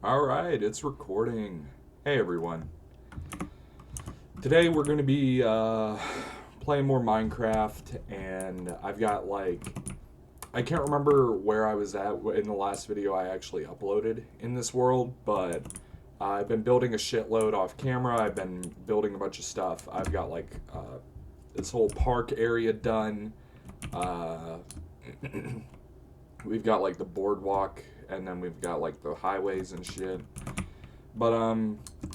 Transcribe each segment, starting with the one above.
Alright, it's recording. Hey everyone. Today we're going to be playing more Minecraft, and I've got I can't remember where I was at in the last video I actually uploaded in this world, but I've been building a shitload off camera. I've been building a bunch of stuff. I've got this whole park area done. Uh, we've got the boardwalk, and then we've got the highways and shit. But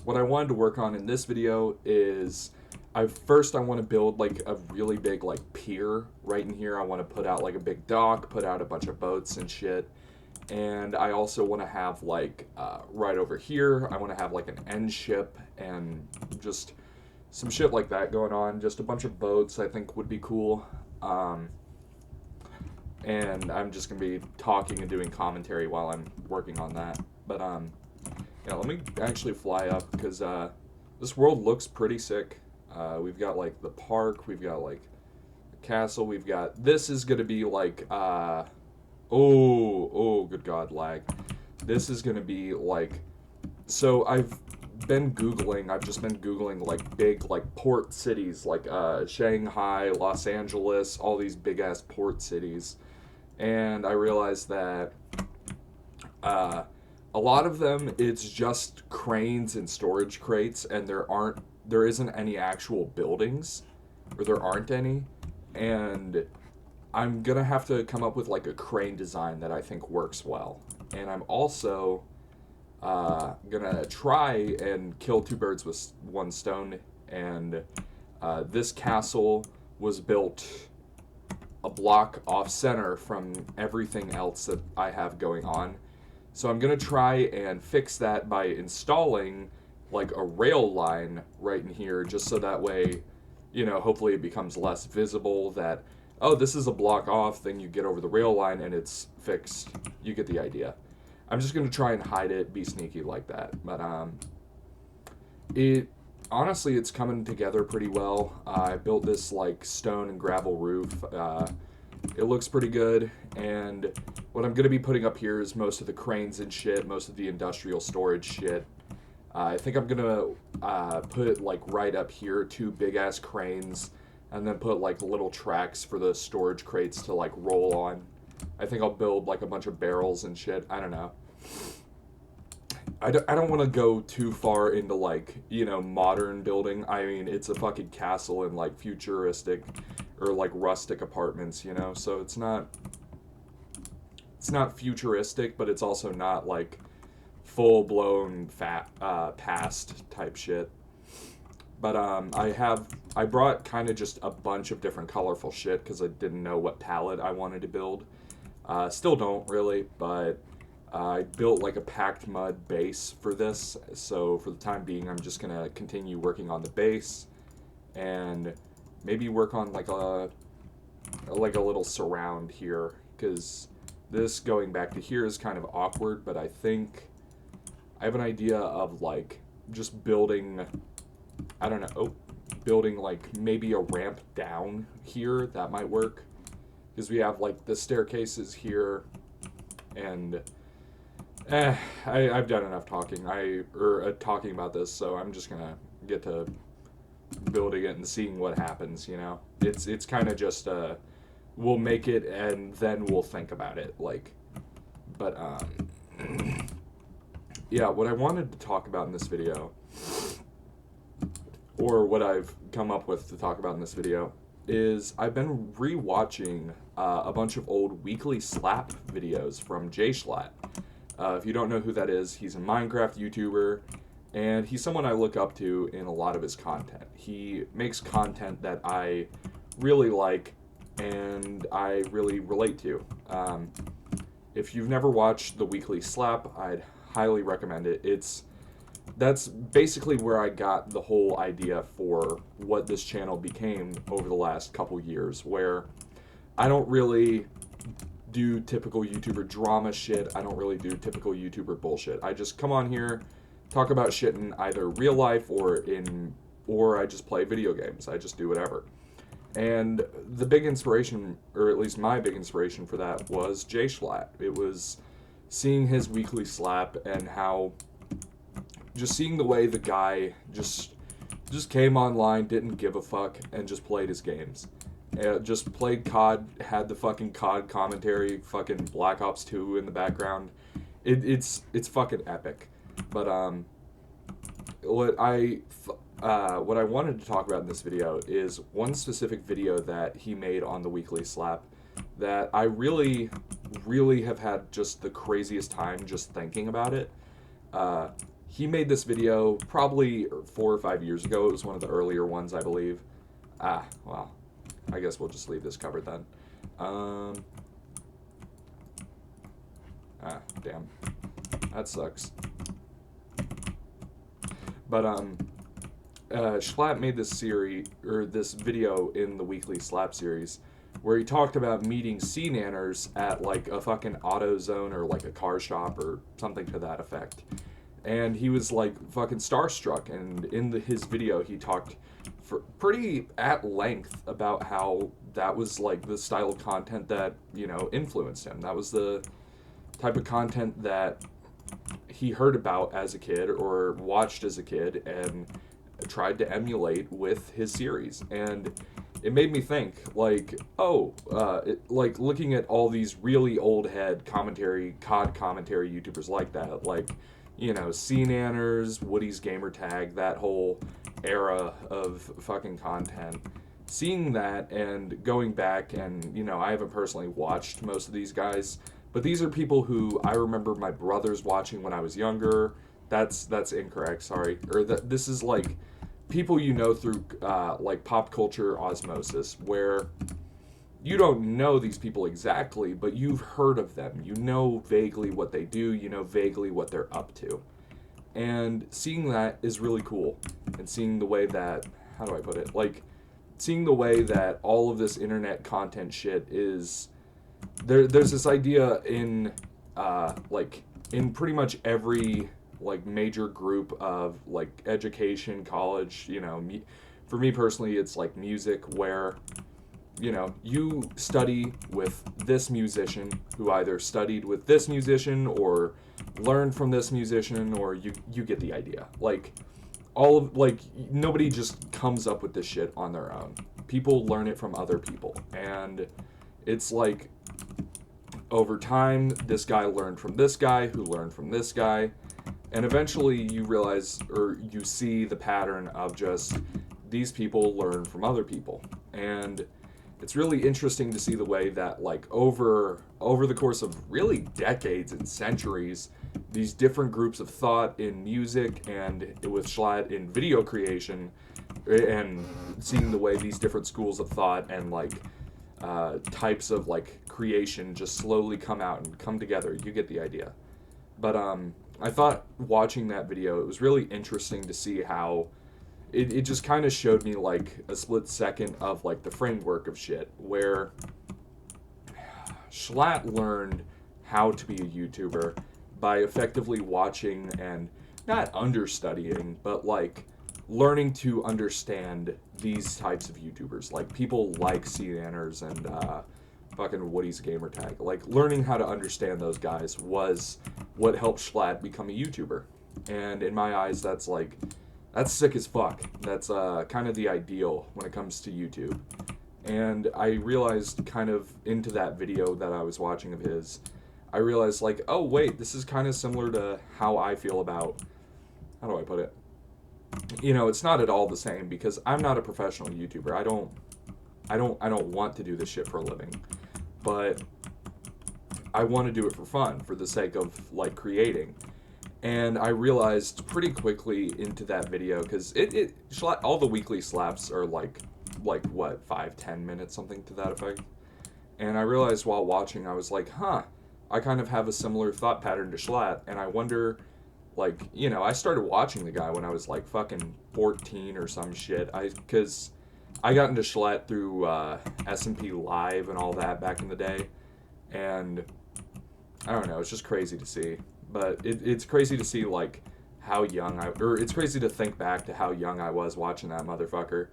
what I wanted to work on in this video is I want to build a really big pier right in here. I want to put out a big dock, put out a bunch of boats and shit. And I also want to have right over here, I want to have an end ship and just some shit like that going on. Just a bunch of boats I think would be cool. And I'm just gonna be talking and doing commentary while I'm working on that. But yeah, let me actually fly up because this world looks pretty sick. We've got the park, we've got the castle, we've got, this is gonna be oh good god, lag. This is gonna be so I've just been googling big port cities Shanghai, Los Angeles, all these big ass port cities, and I realized that a lot of them it's just cranes and storage crates, and there isn't any actual buildings, or there aren't any, and I'm gonna have to come up with a crane design that I think works well. And I'm also gonna try and kill two birds with one stone. And this castle was built a block off center from everything else that I have going on. So I'm gonna try and fix that by installing a rail line right in here, just so that way, hopefully it becomes less visible that, oh, this is a block off, then you get over the rail line and it's fixed. You get the idea. I'm just going to try and hide it, be sneaky like that. But honestly, it's coming together pretty well. I built this stone and gravel roof. It looks pretty good, and what I'm going to be putting up here is most of the cranes and shit, most of the industrial storage shit. I think I'm going to put right up here 2 big ass cranes, and then put little tracks for the storage crates to roll on. I think I'll build a bunch of barrels and shit. I don't know. I don't want to go too far into modern building. I mean, it's a fucking castle in futuristic or rustic apartments, so it's not futuristic, but it's also not full blown past type shit. But I brought kind of just a bunch of different colorful shit because I didn't know what palette I wanted to build. Still don't really, but I built a packed mud base for this. So for the time being, I'm just gonna continue working on the base, and maybe work on a little surround here, because this going back to here is kind of awkward. But I think I have an idea of just building, I don't know, building maybe a ramp down here. That might work, because we have the staircases here, and I've done enough talking. Talking about this, so I'm just gonna get to building it and seeing what happens. It's kind of just we'll make it and then we'll think about it. But yeah, what I wanted to talk about in this video, or what I've come up with to talk about in this video, is I've been re-watching a bunch of old Weekly Slap videos from JSchlatt. If you don't know who that is, he's a Minecraft YouTuber, and he's someone I look up to in a lot of his content. He makes content that I really like and I really relate to. If you've never watched the Weekly Slap, I'd highly recommend it. That's basically where I got the whole idea for what this channel became over the last couple years, where I don't really do typical YouTuber drama shit. I don't really do typical YouTuber bullshit. I just come on here, talk about shit in either real life or I just play video games. I just do whatever. And the big inspiration, or at least my big inspiration for that, was JSchlatt. It was seeing his weekly slap and how just seeing the way the guy just came online, didn't give a fuck, and just played his games. Just played COD, had the fucking COD commentary, fucking Black Ops 2 in the background. It's fucking epic. But what I wanted to talk about in this video is one specific video that he made on the weekly slap that I really, really have had just the craziest time just thinking about it. He made this video probably 4 or 5 years ago. It was one of the earlier ones, I believe. Well, I guess we'll just leave this covered then. Damn. That sucks. But, Schlatt made this this video in the weekly slap series where he talked about meeting C-nanners at like a fucking AutoZone or like a car shop or something to that effect. And he was like fucking starstruck, and in his video he talked for pretty at length about how that was like the style of content that, you know, influenced him. That was the type of content that he heard about as a kid or watched as a kid and tried to emulate with his series. And it made me think, like, like looking at all these really old head COD commentary YouTubers like that, like, you know, C-nanners, Woody's Gamertag, that whole era of fucking content. Seeing that and going back, and, you know, I haven't personally watched most of these guys, but these are people who I remember my brothers watching when I was younger. That's incorrect, sorry. Or this is like people you know through like pop culture osmosis, where you don't know these people exactly, but you've heard of them. You know vaguely what they do. You know vaguely what they're up to. And seeing that is really cool. And seeing the way that, how do I put it? Like, seeing the way that all of this internet content shit is, there's this idea in, like, in pretty much every, like, major group of, like, education, college, you know, for me personally, it's like music, where, you know, you study with this musician who either studied with this musician or learned from this musician, or you get the idea. Like, nobody just comes up with this shit on their own. People learn it from other people. And it's like, over time, this guy learned from this guy, who learned from this guy, and eventually you realize, or you see the pattern of just these people learn from other people. And it's really interesting to see the way that, like, over the course of really decades and centuries, these different groups of thought in music and with Schlatt in video creation, and seeing the way these different schools of thought and, like, types of, like, creation just slowly come out and come together. You get the idea. But I thought watching that video, it was really interesting to see how it just kind of showed me, like, a split second of, like, the framework of shit, where Schlatt learned how to be a YouTuber by effectively watching and not understudying, but, like, learning to understand these types of YouTubers, like people like C-nanners and fucking Woody's Gamertag. Like, learning how to understand those guys was what helped Schlatt become a YouTuber. And in my eyes, that's sick as fuck. That's kind of the ideal when it comes to YouTube. And I realized, kind of into that video that I was watching of his, I realized, like, oh wait, this is kind of similar to how I feel about, how do I put it? You know, it's not at all the same, because I'm not a professional YouTuber. I don't want to do this shit for a living. But I want to do it for fun, for the sake of, like, creating. And I realized pretty quickly into that video, because all the weekly slaps are like what, 5-10 minutes, something to that effect. And I realized while watching, I was like, I kind of have a similar thought pattern to Schlatt, and I wonder, like, you know, I started watching the guy when I was like fucking 14 or some shit. Because I got into Schlatt through S&P Live and all that back in the day, and I don't know, it's just crazy to see. But it's crazy to see, like, how young it's crazy to think back to how young I was watching that motherfucker.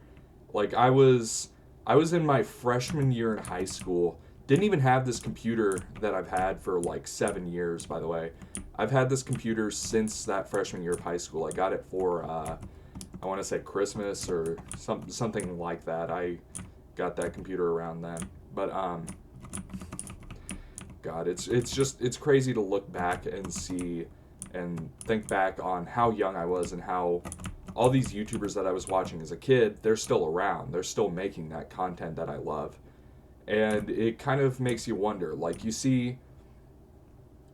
Like, I was in my freshman year in high school, Didn't even have this computer that I've had for like 7 years, by the way. I've had this computer since that freshman year of high school. I got it for, I want to say Christmas or something like that. I got that computer around then. But, God, it's crazy to look back and see and think back on how young I was and how all these YouTubers that I was watching as a kid, they're still around. They're still making that content that I love. And it kind of makes you wonder, like you see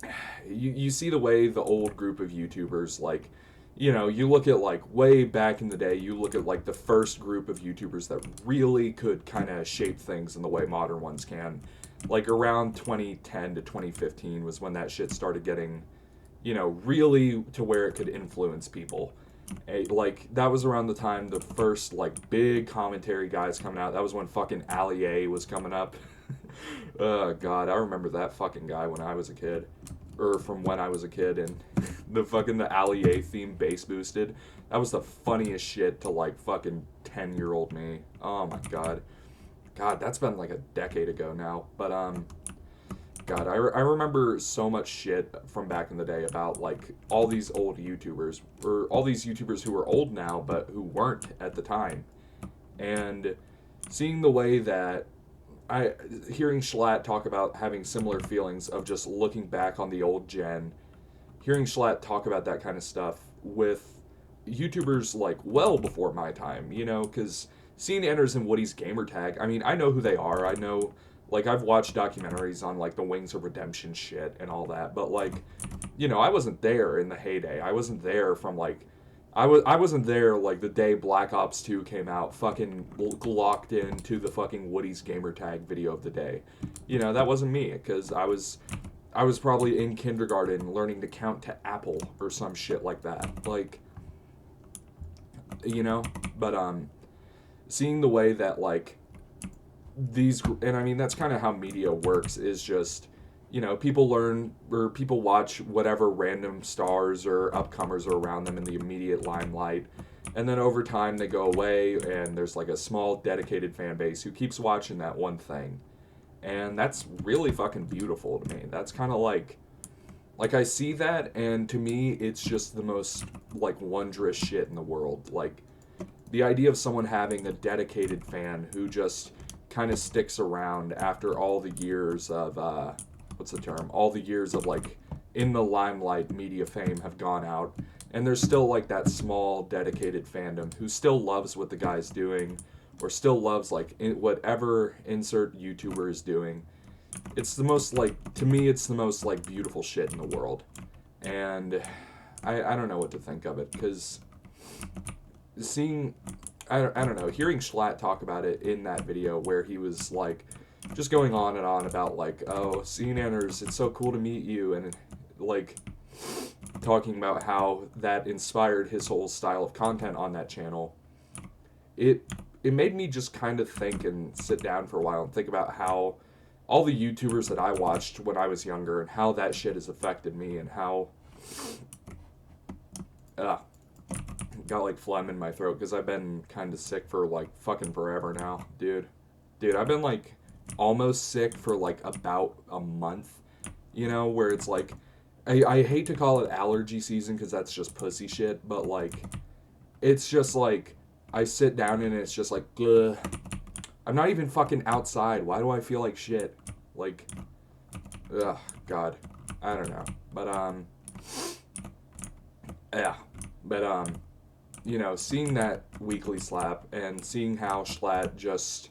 the way the old group of YouTubers, like, you look at like way back in the day, you look at like the first group of YouTubers that really could kind of shape things in the way modern ones can. Like around 2010 to 2015 was when that shit started getting, really to where it could influence people. Like that was around the time the first like big commentary guys coming out. That was when fucking Ali A was coming up. Oh God, I remember that fucking guy when I was a kid, or from when I was a kid, and the Ali A theme bass boosted. That was the funniest shit to like fucking 10-year-old me. Oh my God, that's been like a decade ago now. But God, I remember so much shit from back in the day about like all these old YouTubers, or all these YouTubers who are old now but who weren't at the time, and seeing the way that hearing Schlatt talk about having similar feelings of just looking back on the old gen, hearing Schlatt talk about that kind of stuff with YouTubers like well before my time, because seeing Anders and Woody's gamer tag, I mean, I know who they are. I know. Like, I've watched documentaries on, like, the Wings of Redemption shit and all that, but, like, I wasn't there in the heyday. I wasn't there from, like, I wasn't there, like, the day Black Ops 2 came out, fucking locked into the fucking Woody's gamertag video of the day. That wasn't me, because I was probably in kindergarten learning to count to Apple or some shit like that. Like, but, seeing the way that, like, and I mean that's kind of how media works, is just people learn or people watch whatever random stars or upcomers are around them in the immediate limelight, and then over time they go away and there's like a small dedicated fan base who keeps watching that one thing, and that's really fucking beautiful to me. That's kind of like I see that, and to me it's just the most like wondrous shit in the world. Like the idea of someone having a dedicated fan who just kind of sticks around after all the years of all the years of like in the limelight media fame have gone out, and there's still like that small dedicated fandom who still loves what the guy's doing, or still loves like whatever insert YouTuber is doing. It's the most like, to me it's the most like beautiful shit in the world, and I don't know what to think of it, because seeing I don't know, hearing Schlatt talk about it in that video where he was like just going on and on about like, oh, seeing Anders, it's so cool to meet you, and like talking about how that inspired his whole style of content on that channel. It made me just kind of think and sit down for a while and think about how all the YouTubers that I watched when I was younger and how that shit has affected me, and how got like phlegm in my throat because I've been kind of sick for like fucking forever now, dude. I've been like almost sick for like about a month, where it's like, I hate to call it allergy season because that's just pussy shit, but like it's just like I sit down and it's just like, ugh. I'm not even fucking outside. Why do I feel like shit? Like, ugh, God, I don't know, but yeah, but seeing that weekly slap and seeing how Schlatt just,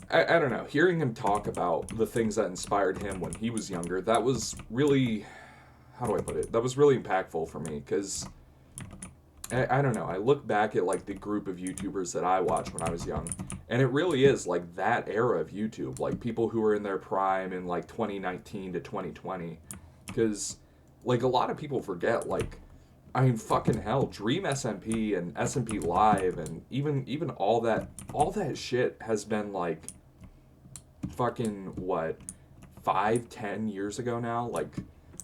I don't know, hearing him talk about the things that inspired him when he was younger, that was really, how do I put it? That was really impactful for me, because I don't know, I look back at like the group of YouTubers that I watched when I was young, and it really is like that era of YouTube, like people who were in their prime in like 2019 to 2020, because like a lot of people forget, like, I mean, fucking hell, Dream SMP and SMP Live and even all that shit has been like fucking what, 5-10 years ago now. Like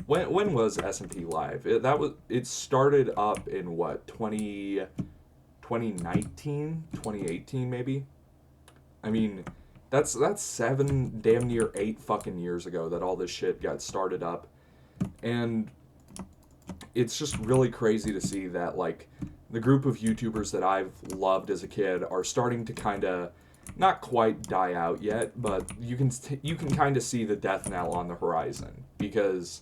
when was SMP Live? It started up in what, 2019, 2018 maybe. I mean, That's 7, damn near 8 fucking years ago that all this shit got started up. And it's just really crazy to see that, like, the group of YouTubers that I've loved as a kid are starting to kind of not quite die out yet, but you can kind of see the death knell on the horizon, because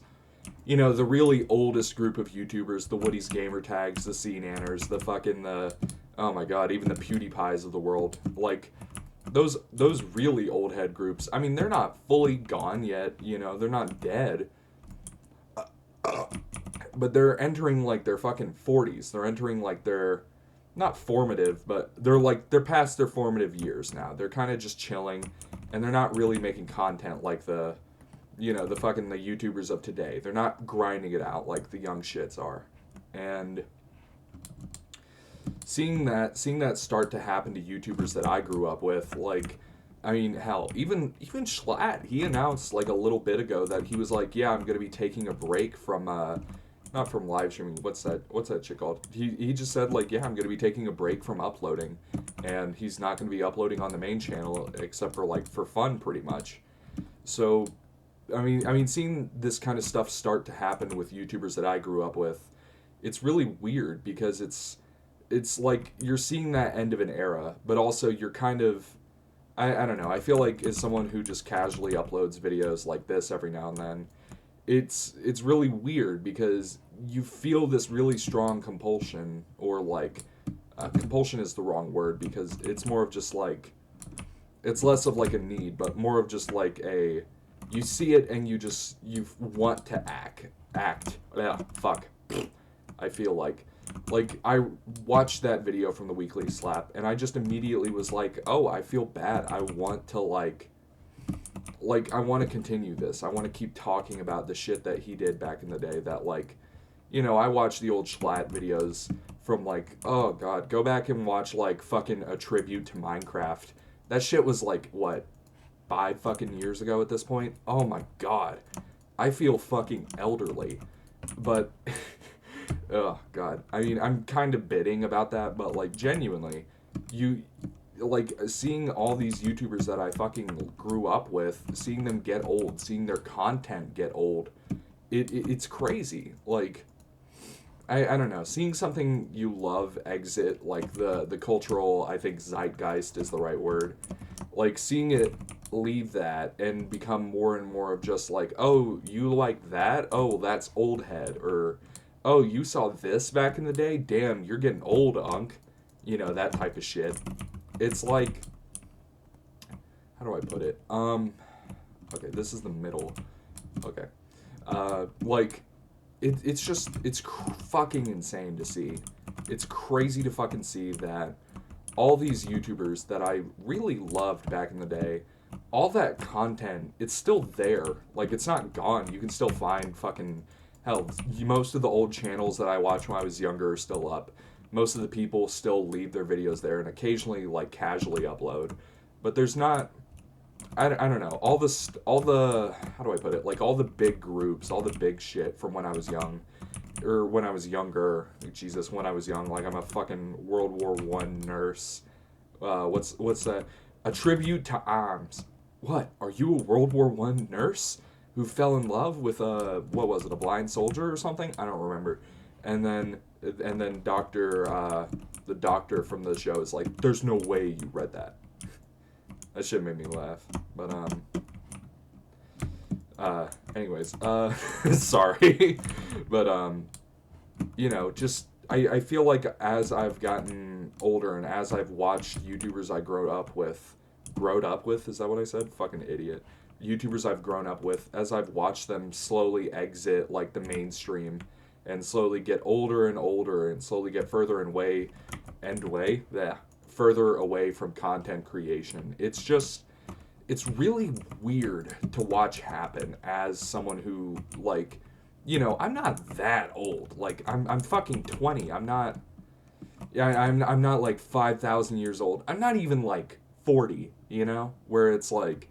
the really oldest group of YouTubers, the Woody's Gamer Tags, the CNanners, the oh my god, even the PewDiePies of the world, like, those really old head groups, I mean, they're not fully gone yet, they're not dead, but they're entering, like, their fucking 40s. They're entering, like, their, not formative, but they're past their formative years now. They're kind of just chilling, and they're not really making content like the YouTubers of today. They're not grinding it out like the young shits are. And seeing that start to happen to YouTubers that I grew up with, like, I mean, hell, even Schlatt, he announced, like, a little bit ago that he was like, yeah, I'm gonna be taking a break from not from live streaming. What's that shit called? He just said, like, yeah, I'm gonna be taking a break from uploading, and he's not gonna be uploading on the main channel except for, like, for fun, pretty much. So, I mean, seeing this kind of stuff start to happen with YouTubers that I grew up with, it's really weird, because it's like you're seeing that end of an era, but also you're kind of, I don't know, I feel like as someone who just casually uploads videos like this every now and then, it's really weird, because you feel this really strong compulsion, or, like, compulsion is the wrong word, because it's more of just, like, it's less of, like, a need, but more of just, like, you see it and you want to act. Yeah, fuck. I feel like I watched that video from the Weekly Slap, and I just immediately was like, oh, I feel bad. I want to, like, I want to continue this. I want to keep talking about the shit that he did back in the day, that, like, I watched the old Schlatt videos from, like, oh god, go back and watch, like, fucking a tribute to Minecraft. That shit was, like, what, 5 fucking years ago at this point? Oh my god. I feel fucking elderly. But, oh god. I mean, I'm kind of bidding about that, but, like, genuinely, like, seeing all these YouTubers that I fucking grew up with, seeing them get old, seeing their content get old, it's crazy. Like, I don't know, seeing something you love exit, like, the cultural, I think zeitgeist is the right word, like, seeing it leave that and become more and more of just, like, oh, you like that? Oh, that's old head. Or, oh, you saw this back in the day? Damn, you're getting old, Unk. That type of shit. It's like, how do I put it? Okay, this is the middle. Okay. Like, it's fucking insane to see. It's crazy to fucking see that all these YouTubers that I really loved back in the day, all that content, it's still there. Like, it's not gone. You can still find fucking, hell, most of the old channels that I watched when I was younger are still up. Most of the people still leave their videos there and occasionally, like, casually upload. But there's not, I don't know, all the, how do I put it, like, all the big groups, all the big shit from when I was young, or when I was younger, Jesus, when I was young, like, I'm a fucking World War One nurse. What's that? A tribute to arms. What? Are you a World War One nurse who fell in love with what was it, a blind soldier or something? I don't remember. And then the doctor from the show is like, there's no way you read that. That shit made me laugh. But, anyways, sorry. But, just, I feel like as I've gotten older and as I've watched YouTubers I growed up with, is that what I said? Fucking idiot. YouTubers I've grown up with, as I've watched them slowly exit, like, the mainstream, and slowly get older and older, and slowly get further further away from content creation. It's really weird to watch happen as someone who, like, I'm not that old. Like, I'm fucking 20. I'm not like 5,000 years old. I'm not even, like, 40, where it's like,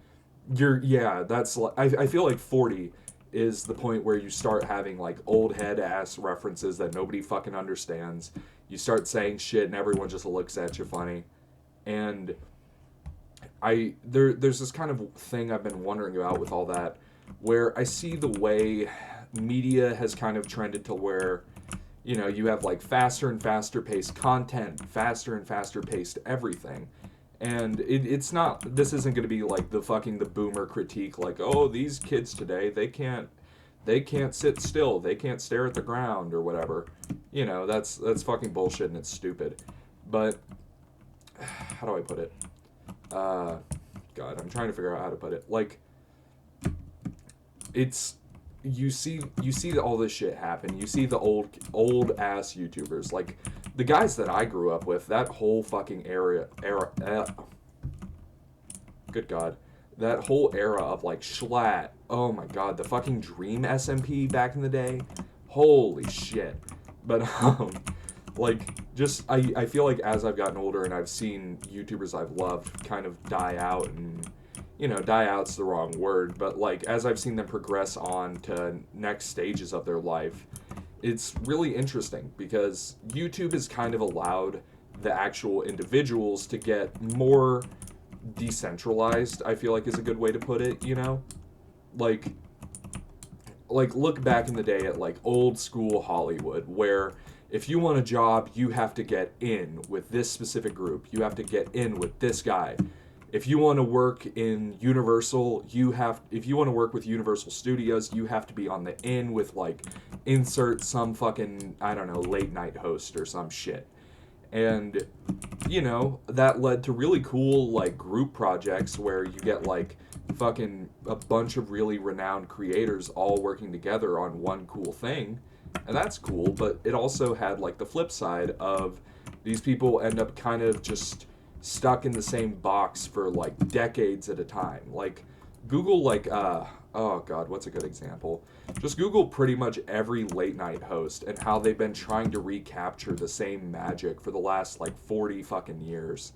that's like, I feel like 40 is the point where you start having, like, old head ass references that nobody fucking understands. You start saying shit and everyone just looks at you funny. And there's this kind of thing I've been wondering about with all that, where I see the way media has kind of trended to where, you know, you have like faster and faster paced content, faster and faster paced everything. And it's not, this isn't going to be like the boomer critique, like, oh, these kids today, they can't sit still, they can't stare at the ground or whatever. You know, that's fucking bullshit and it's stupid. But how do I put it? God, I'm trying to figure out how to put it. Like, it's, you see all this shit happen. You see the old ass YouTubers, like the guys that I grew up with. That whole fucking era. Good God, that whole era of like Schlatt. Oh my God, the fucking Dream SMP back in the day. Holy shit. But like, just I feel like as I've gotten older and I've seen YouTubers I've loved kind of die out, and you know, die out's the wrong word, but like as I've seen them progress on to next stages of their life, it's really interesting because YouTube has kind of allowed the actual individuals to get more decentralized, I feel like is a good way to put it, you know? Like look back in the day at like old school Hollywood, where if you want a job, you have to get in with this specific group. You have to get in with this guy. If you want to work in Universal, if you want to work with Universal Studios, you have to be on the in with like insert some fucking, I don't know, late night host or some shit. And you know, that led to really cool like group projects where you get like fucking a bunch of really renowned creators all working together on one cool thing. And that's cool, but it also had like the flip side of these people end up kind of just stuck in the same box for like decades at a time. Like Google, like oh God, what's a good example? Just Google pretty much every late night host and how they've been trying to recapture the same magic for the last like 40 fucking years.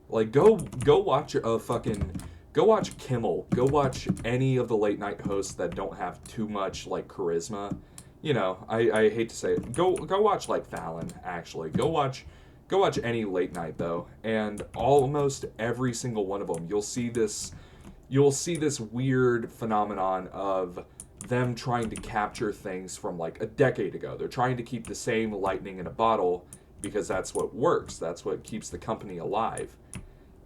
Like go watch go watch Kimmel, go watch any of the late night hosts that don't have too much like charisma. You know, I hate to say it. Go watch like Fallon, actually. Go watch any late night though, and almost every single one of them you'll see this weird phenomenon of them trying to capture things from like a decade ago. They're trying to keep the same lightning in a bottle because that's what works. That's what keeps the company alive.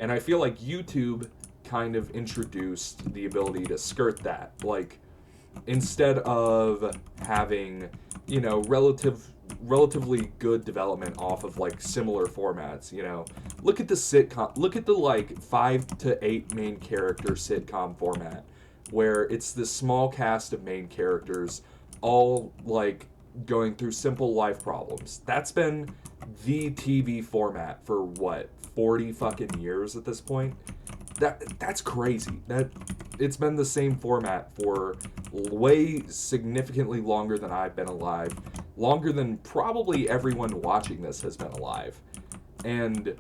And I feel like YouTube kind of introduced the ability to skirt that. Like, instead of having, you know, relatively good development off of like similar formats, you know, look at the like 5 to 8 main character sitcom format, where it's this small cast of main characters all like going through simple life problems. That's been the TV format for what, 40 fucking years at this point. That's crazy. That it's been the same format for way significantly longer than I've been alive, longer than probably everyone watching this has been alive. And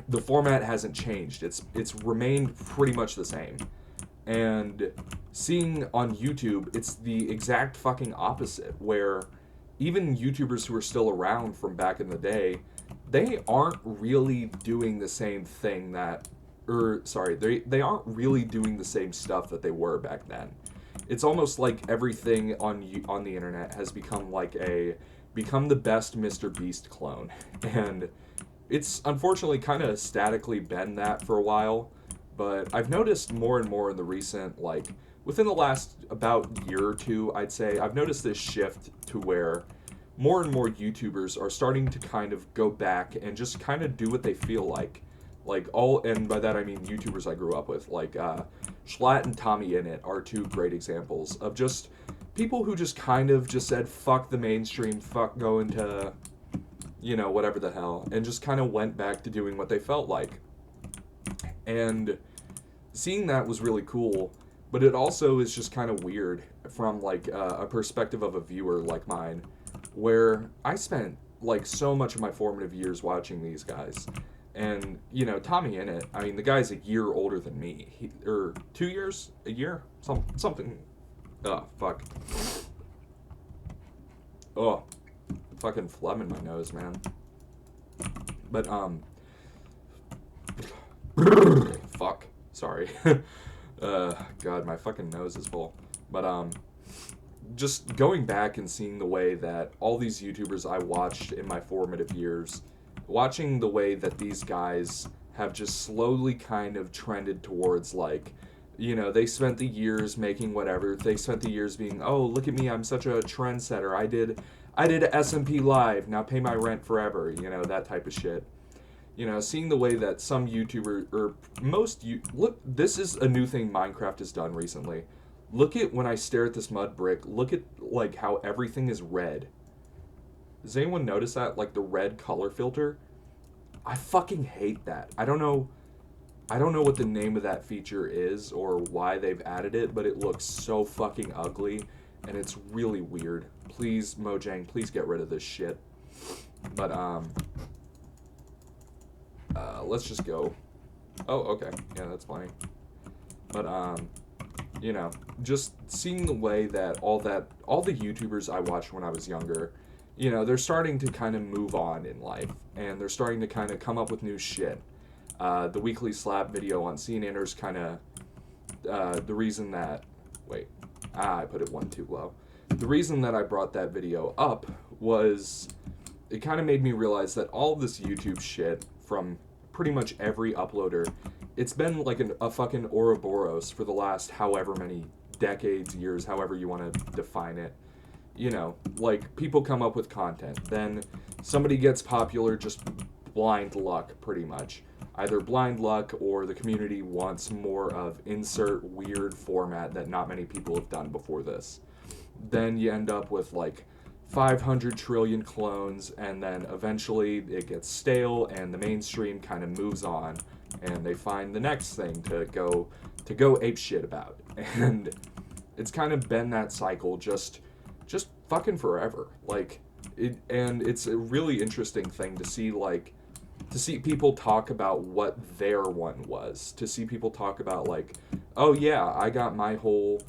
the format hasn't changed. It's remained pretty much the same. And seeing on YouTube, it's the exact fucking opposite, where even YouTubers who are still around from back in the day, they aren't really doing the same thing they aren't really doing the same stuff that they were back then. It's almost like everything on the internet has become the best Mr. Beast clone. And it's unfortunately kind of statically been that for a while, but I've noticed more and more in the recent, like, within the last about year or two, I'd say, I've noticed this shift to where more and more YouTubers are starting to kind of go back and just kind of do what they feel like. And by that I mean YouTubers I grew up with, like Schlatt and Tommy Innit are two great examples of just people who just kind of just said, fuck the mainstream, fuck going to, you know, whatever the hell, and just kind of went back to doing what they felt like. And seeing that was really cool, but it also is just kind of weird from like a perspective of a viewer like mine, where I spent like so much of my formative years watching these guys. And, you know, Tommy Innit, I mean, the guy's a year older than me. Or 2 years? A year? Something. Oh, fuck. Oh, fucking phlegm in my nose, man. But, fuck. Sorry. God, my fucking nose is full. But just going back and seeing the way that all these YouTubers I watched in my formative years, watching the way that these guys have just slowly kind of trended towards, like, you know, they spent the years making whatever. They spent the years being, oh, look at me, I'm such a trendsetter. I did a SMP Live, now pay my rent forever, you know, that type of shit. You know, seeing the way that some YouTubers, or most, look, this is a new thing Minecraft has done recently. Look at when I stare at this mud brick, look at, like, how everything is red. Does anyone notice that? Like, the red color filter? I fucking hate that. I don't know what the name of that feature is or why they've added it, but it looks so fucking ugly, and it's really weird. Please, Mojang, please get rid of this shit. But, let's just go. Oh, okay. Yeah, that's funny. But, you know, just seeing the way that all the YouTubers I watched when I was younger, you know, they're starting to kind of move on in life, and they're starting to kind of come up with new shit. The weekly slap video on CNNers kind of, the reason that, I put it one too low. The reason that I brought that video up was it kind of made me realize that all this YouTube shit from pretty much every uploader, it's been like a fucking Ouroboros for the last however many decades, years, however you want to define it. You know, like, people come up with content, then somebody gets popular, just blind luck, pretty much. Either blind luck or the community wants more of insert weird format that not many people have done before this. Then you end up with, like, 500 trillion clones, and then eventually it gets stale and the mainstream kind of moves on, and they find the next thing to go ape shit about. And it's kind of been that cycle just fucking forever. Like, and it's a really interesting thing to see, like, to see people talk about what their one was, to see people talk about, like, oh yeah, I got my whole,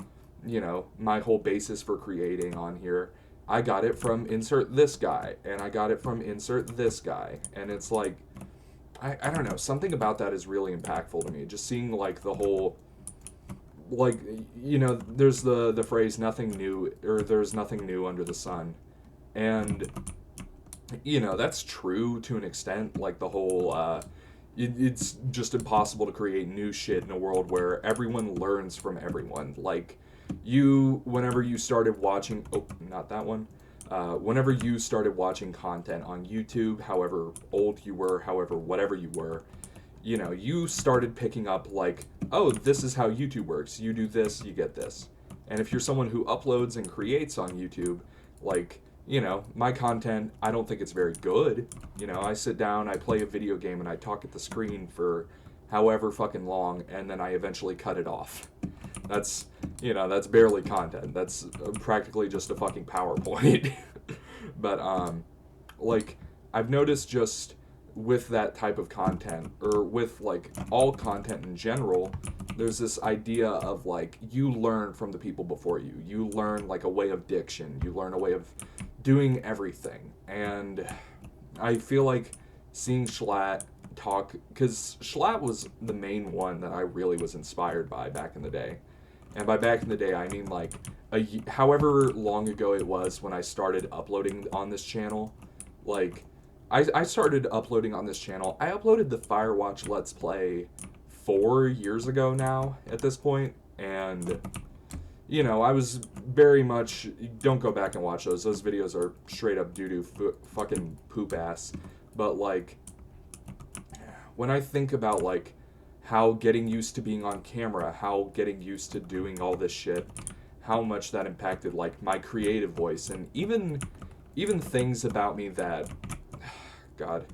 you know, my whole basis for creating on here. I got it from insert this guy, and I got it from insert this guy. And it's like, I don't know, something about that is really impactful to me. Just seeing, like, the whole, like, you know, there's the phrase nothing new, or there's nothing new under the sun. And, you know, that's true to an extent. Like, the whole, it's just impossible to create new shit in a world where everyone learns from everyone. Like, whenever you started watching, not that one, whenever you started watching content on YouTube, however old you were, however whatever you were, you know, you started picking up, like, oh, this is how YouTube works. You do this, you get this. And if you're someone who uploads and creates on YouTube, like, you know, my content, I don't think it's very good. You know, I sit down, I play a video game, and I talk at the screen for however fucking long, and then I eventually cut it off. That's, you know, that's barely content. That's practically just a fucking PowerPoint. But, like, I've noticed just with that type of content, or with, like, all content in general, there's this idea of, like, you learn from the people before you. You learn, like, a way of diction. You learn a way of doing everything. And I feel like seeing Schlatt talk, because Schlatt was the main one that I really was inspired by back in the day. And by back in the day, I mean, like, however long ago it was when I started uploading on this channel. Like, I started uploading on this channel. I uploaded the Firewatch Let's Play 4 years ago now, at this point. And, you know, I was very much, don't go back and watch those. Those videos are straight up doo-doo fucking poop ass. But, like, when I think about, like, how getting used to being on camera, how getting used to doing all this shit, how much that impacted, like, my creative voice, and even things about me that, God,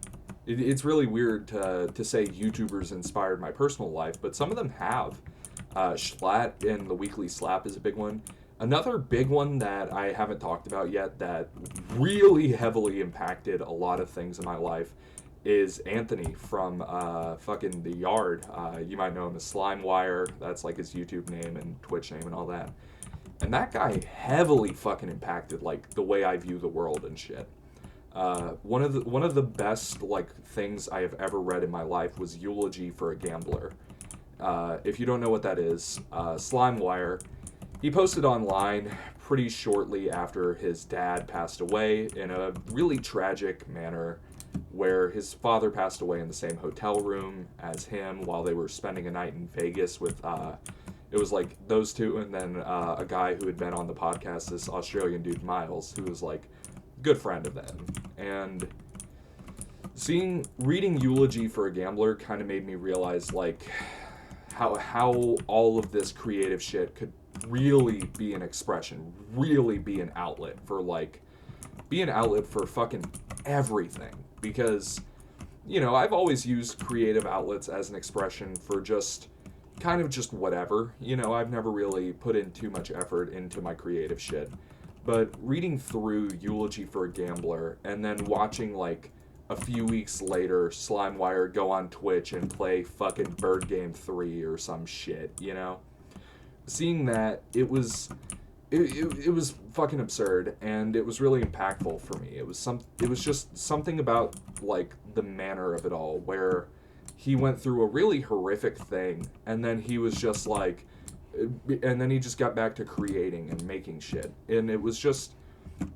it's really weird to say YouTubers inspired my personal life, but some of them have. Schlatt and the Weekly Slap is a big one. Another big one that I haven't talked about yet that really heavily impacted a lot of things in my life is Anthony from fucking The Yard. You might know him as SlimeWire. That's like his YouTube name and Twitch name and all that. And that guy heavily fucking impacted, like, the way I view the world and shit. One of the best, like, things I have ever read in my life was Eulogy for a Gambler. If you don't know what that is, SlimeWire, he posted online pretty shortly after his dad passed away in a really tragic manner, where his father passed away in the same hotel room as him while they were spending a night in Vegas with, it was like those two, and then a guy who had been on the podcast, this Australian dude Miles, who was like a good friend of them. And reading Eulogy for a Gambler kind of made me realize like how all of this creative shit could really be an expression, really be an outlet for fucking everything. Because, I've always used creative outlets as an expression for just kind of just whatever. I've never really put in too much effort into my creative shit. But reading through Eulogy for a Gambler and then watching like a few weeks later SlimeWire go on Twitch and play fucking Bird Game 3 or some shit, seeing that, it was fucking absurd, and it was really impactful for me. It was just something about like the manner of it all, where he went through a really horrific thing, and then he was just like, and then he just got back to creating and making shit, and it was just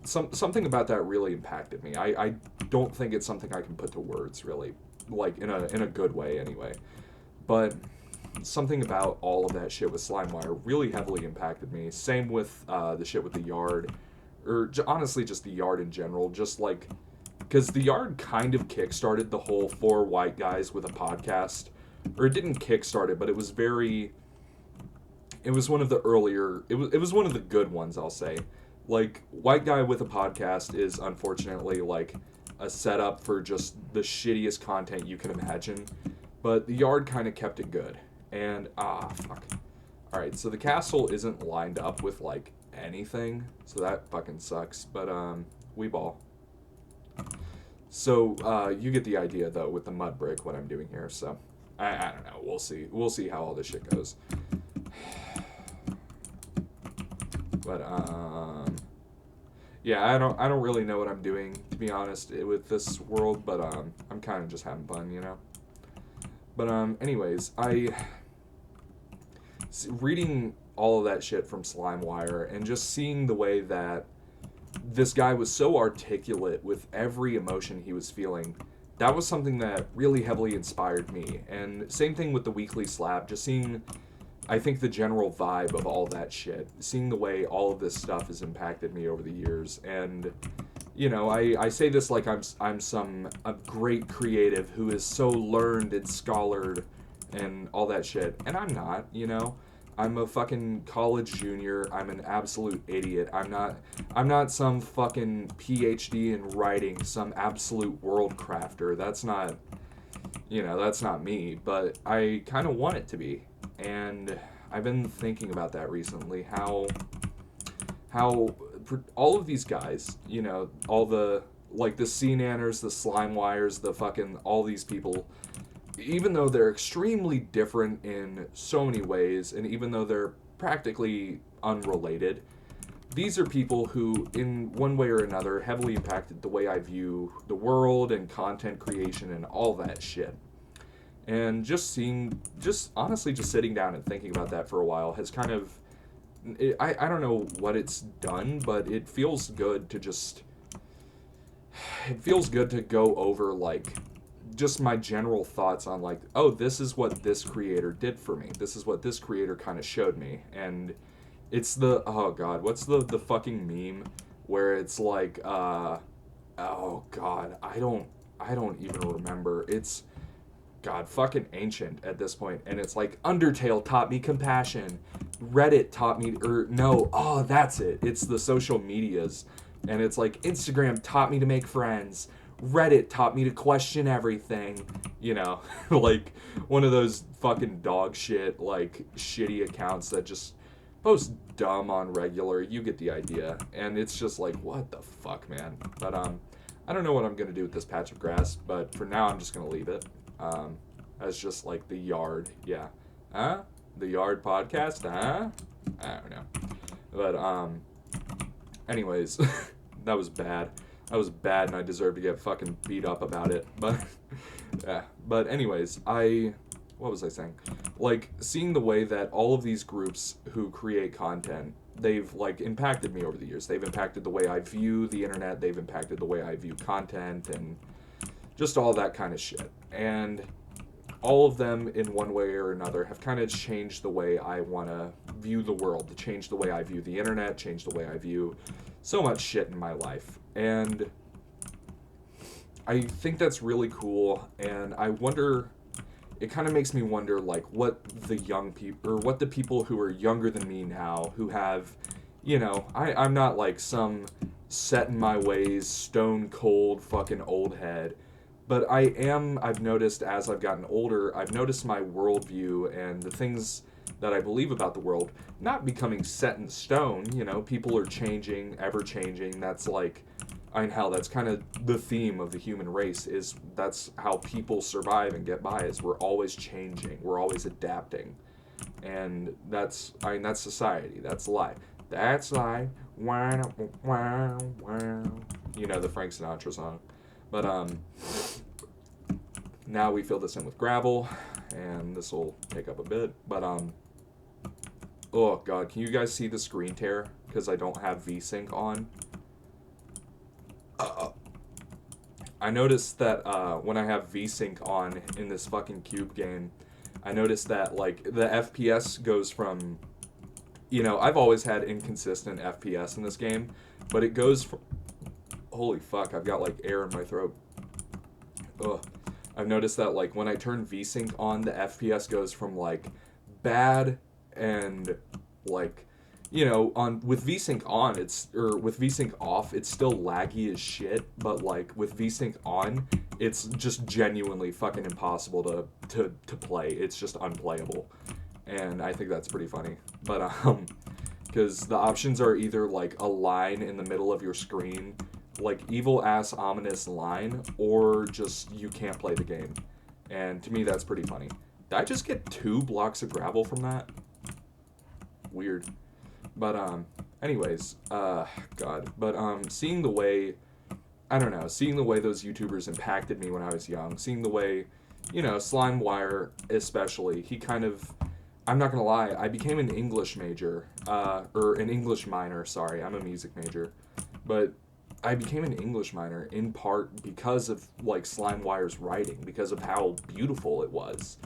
something about that really impacted me. I don't think it's something I can put to words, really, like in a good way anyway, but something about all of that shit with SlimeWire really heavily impacted me. Same with the shit with the Yard, or honestly just the Yard in general, just like, because the Yard kind of kickstarted the whole 4 white guys with a podcast, or it didn't kickstart it, but it was one of the earlier, it was one of the good ones, I'll say. Like, white guy with a podcast is unfortunately like a setup for just the shittiest content you can imagine, but the Yard kind of kept it good. And, fuck. Alright, so the castle isn't lined up with, like, anything, so that fucking sucks, but, we ball. So, you get the idea, though, with the mud brick, what I'm doing here, so, I don't know, we'll see how all this shit goes. But, yeah, I don't really know what I'm doing, to be honest, with this world, but, I'm kind of just having fun, But, anyways, reading all of that shit from SlimeWire and just seeing the way that this guy was so articulate with every emotion he was feeling, that was something that really heavily inspired me. And same thing with the Weekly Slab, just seeing, I think, the general vibe of all that shit, seeing the way all of this stuff has impacted me over the years. And I say this like I'm a great creative who is so learned and scholared and all that shit, and I'm not. I'm a fucking college junior. I'm an absolute idiot. I'm not some fucking PhD in writing, some absolute world crafter. That's not me. But I kind of want it to be, and I've been thinking about that recently. How all of these guys, all the, like, the C-Nanners, the SlimeWires, the fucking, all these people, even though they're extremely different in so many ways, and even though they're practically unrelated, these are people who, in one way or another, heavily impacted the way I view the world and content creation and all that shit. And just honestly sitting down and thinking about that for a while has kind of, I don't know what it's done, but it feels good to go over, like, just my general thoughts on, like, oh, this is what this creator did for me. This is what this creator kind of showed me. And it's oh god, what's the fucking meme where it's like, oh god, I don't even remember. It's, god, fucking ancient at this point, and it's like, Undertale taught me compassion, Reddit taught me, that's it, it's the social medias, and it's like, Instagram taught me to make friends, Reddit taught me to question everything, like, one of those fucking dog shit, like, shitty accounts that just post dumb on regular, you get the idea, and it's just like, what the fuck, man. But, I don't know what I'm gonna do with this patch of grass, but for now I'm just gonna leave it. As just like the Yard, yeah. Huh? The Yard podcast, huh? I don't know. But, anyways, that was bad. And I deserve to get fucking beat up about it. But, yeah. But anyways, I what was I saying? Like, seeing the way that all of these groups who create content, they've, like, impacted me over the years. They've impacted the way I view the internet. They've impacted the way I view content and just all that kind of shit. And all of them, in one way or another, have kind of changed the way I want to view the world, changed the way I view the internet, changed the way I view so much shit in my life. And I think that's really cool, and I wonder, it kind of makes me wonder, like, what the young people, or what the people who are younger than me now, who have, I'm not like some set in my ways, stone cold fucking old head, but I've noticed as I've gotten older, I've noticed my worldview and the things that I believe about the world not becoming set in stone. People are changing, ever changing. That's like, hell, that's kind of the theme of the human race, is that's how people survive and get by, is we're always changing, we're always adapting. And that's society, that's life. That's life. Wow, wow, wow. The Frank Sinatra song. But now we fill this in with gravel, and this will take up a bit. But oh god, can you guys see the screen tear? Because I don't have VSync on. I noticed that when I have VSync on in this fucking cube game, I noticed that, like, the FPS goes from, I've always had inconsistent FPS in this game, but it goes from, holy fuck, I've got, like, air in my throat. Ugh. I've noticed that, like, when I turn VSync on, the FPS goes from, like, bad and, like, with VSync on, with VSync off, it's still laggy as shit, but, like, with VSync on, it's just genuinely fucking impossible to play. It's just unplayable. And I think that's pretty funny. But, because the options are either, like, a line in the middle of your screen, like, evil-ass ominous line, or just you can't play the game. And to me, that's pretty funny. Did I just get 2 blocks of gravel from that? Weird. But, anyways, God. But, seeing the way, I don't know, seeing the way those YouTubers impacted me when I was young, seeing the way, SlimeWire especially, he kind of, I'm not gonna lie, I became an English major, or an English minor, sorry, I'm a music major, but I became an English minor in part because of, like, SlimeWire's writing, because of how beautiful it was.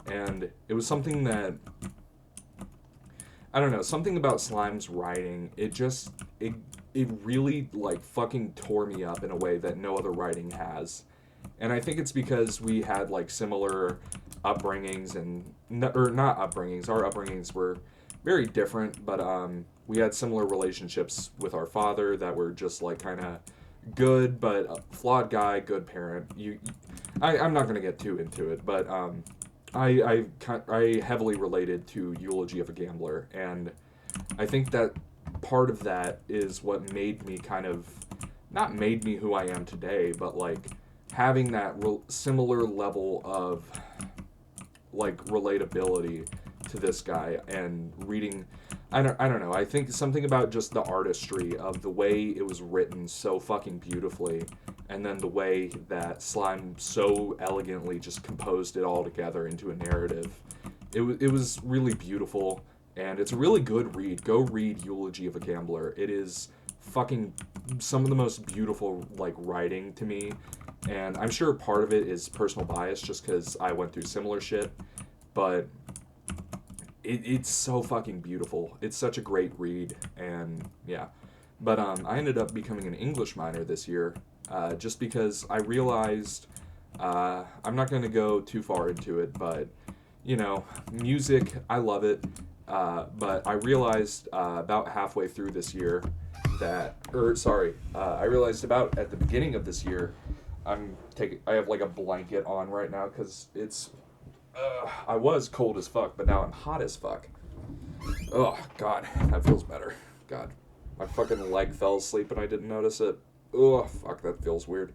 And it was something that, I don't know, something about Slime's writing, it really, like, fucking tore me up in a way that no other writing has. And I think it's because we had, like, similar upbringings, or not upbringings, our upbringings were very different, but we had similar relationships with our father that were just, like, kind of good, but flawed guy, good parent. I'm not going to get too into it, but I heavily related to Eulogy of a Gambler, and I think that part of that is what made me kind of, not made me who I am today, but, like, having that similar level of, like, relatability to this guy, and reading, I don't know, I think something about just the artistry of the way it was written so fucking beautifully, and then the way that Slime so elegantly just composed it all together into a narrative. It was really beautiful, and it's a really good read. Go read Eulogy of a Gambler. It is fucking some of the most beautiful, like, writing to me, and I'm sure part of it is personal bias just because I went through similar shit, but it's so fucking beautiful. It's such a great read, and yeah. But I ended up becoming an English minor this year, just because I realized, I'm not going to go too far into it, but, music, I love it, but I realized about halfway through this year I realized about at the beginning of this year, I have, like, a blanket on right now because it's, I was cold as fuck, but now I'm hot as fuck. Oh, God, that feels better. God, my fucking leg fell asleep and I didn't notice it. Oh, fuck, that feels weird.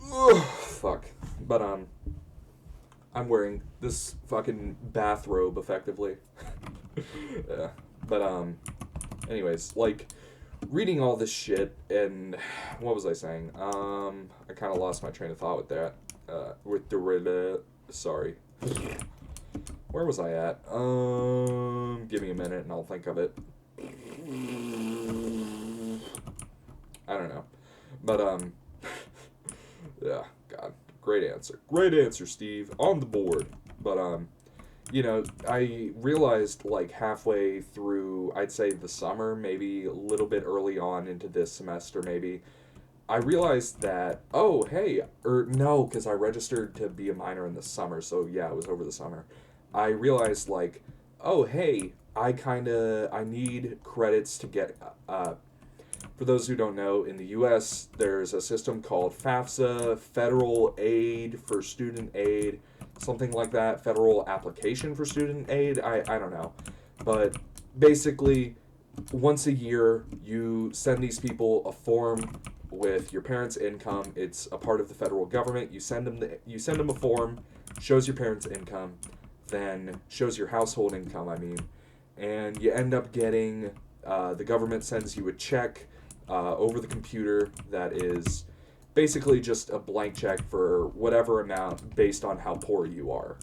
Oh, fuck. But, I'm wearing this fucking bathrobe, effectively. Yeah. But, anyways, like, reading all this shit, and what was I saying? I kind of lost my train of thought with that. Sorry. Where was I at? Give me a minute and I'll think of it. I don't know. But, yeah, God. Great answer. Great answer, Steve. On the board. But, I realized like halfway through, I'd say the summer, maybe a little bit early on into this semester, maybe, I realized that, oh, hey, or no, because I registered to be a minor in the summer, so yeah, it was over the summer. I realized, like, oh, hey, I need credits to get, for those who don't know, in the US, there's a system called FAFSA, Federal Aid for Student Aid, something like that, Federal Application for Student Aid, I don't know. But basically, once a year, you send these people a form with your parents' income. It's a part of the federal government. You send them a form, shows your parents' income, then shows your household income. I mean, and you end up getting the government sends you a check over the computer that is basically just a blank check for whatever amount based on how poor you are.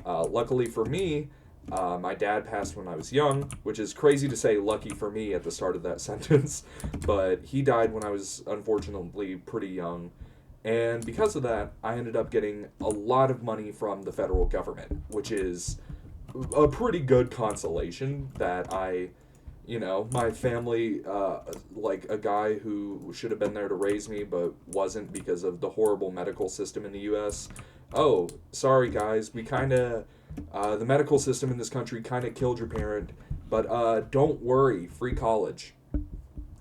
Luckily for me, my dad passed when I was young, which is crazy to say lucky for me at the start of that sentence, but he died when I was unfortunately pretty young. And because of that, I ended up getting a lot of money from the federal government, which is a pretty good consolation that my family, like a guy who should have been there to raise me but wasn't because of the horrible medical system in the US. Oh, sorry guys, the medical system in this country kind of killed your parent, but don't worry, free college.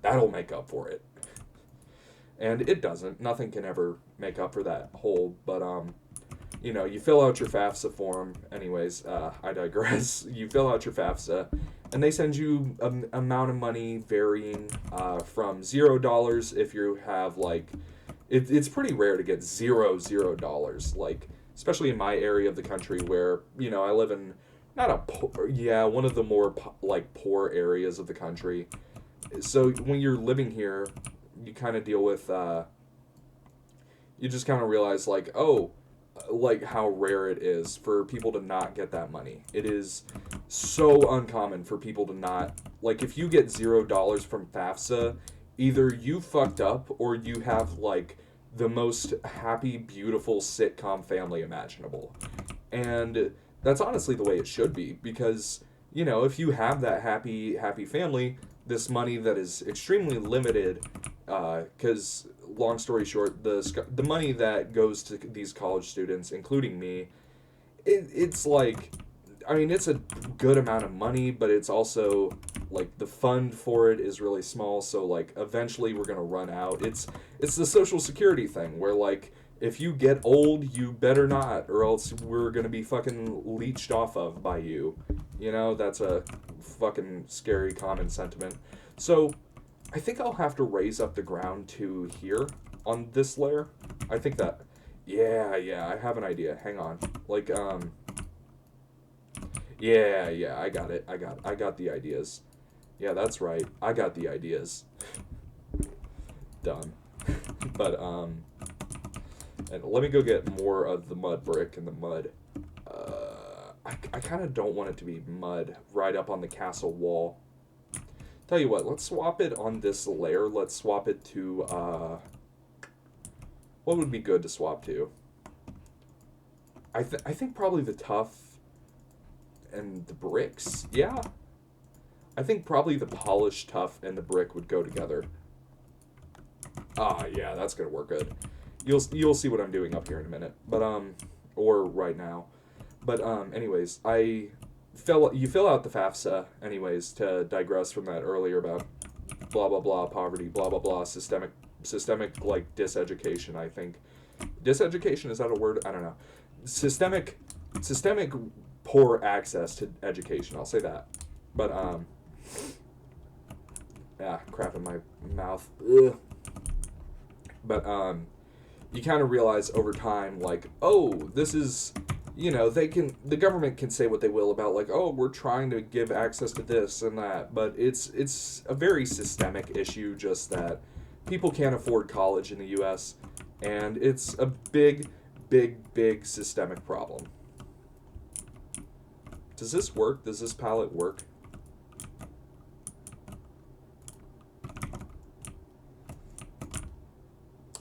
That'll make up for it. And it doesn't. Nothing can ever make up for that hole, but you fill out your FAFSA form. Anyways, I digress. You fill out your FAFSA, and they send you an amount of money varying from $0 if you have like, it's pretty rare to get $0, like especially in my area of the country where I live in not a one of the more like poor areas of the country. So when you're living here, you kind of deal with you just kind of realize like, oh, like how rare it is for people to not get that money. It is so uncommon for people to not, like, if you get $0 from FAFSA, either you fucked up or you have like the most happy, beautiful sitcom family imaginable. And that's honestly the way it should be, because if you have that happy family, this money that is extremely limited, because long story short, the money that goes to these college students, including me, it's like, I mean, it's a good amount of money, but it's also like the fund for it is really small. So like eventually we're gonna run out. It's the Social Security thing where like if you get old, you better not, or else we're gonna be fucking leached off of by you. That's a fucking scary common sentiment. So I think I'll have to raise up the ground to here on this layer. I think that, yeah, I have an idea. Hang on. Like, yeah, I got it. I got the ideas. Yeah, that's right. I got the ideas. Done. But, and let me go get more of the mud brick and the mud. I kind of don't want it to be mud right up on the castle wall. Tell you what, let's swap it on this layer. Let's swap it to, what would be good to swap to? I think probably the tuff and the bricks. Yeah. I think probably the polished tuff and the brick would go together. Ah, yeah, that's gonna work good. You'll see what I'm doing up here in a minute. But, or right now. But, anyways, you fill out the FAFSA, anyways, to digress from that earlier about blah, blah, blah, poverty, blah, blah, blah, systemic, like, diseducation, I think. Diseducation, is that a word? I don't know. Systemic poor access to education, I'll say that. But, crap in my mouth. Ugh. But, you kind of realize over time, like, oh, this is... the government can say what they will about like, oh, we're trying to give access to this and that, but it's a very systemic issue, just that people can't afford college in the US, and it's a big systemic problem. Does this work? Does this palette work?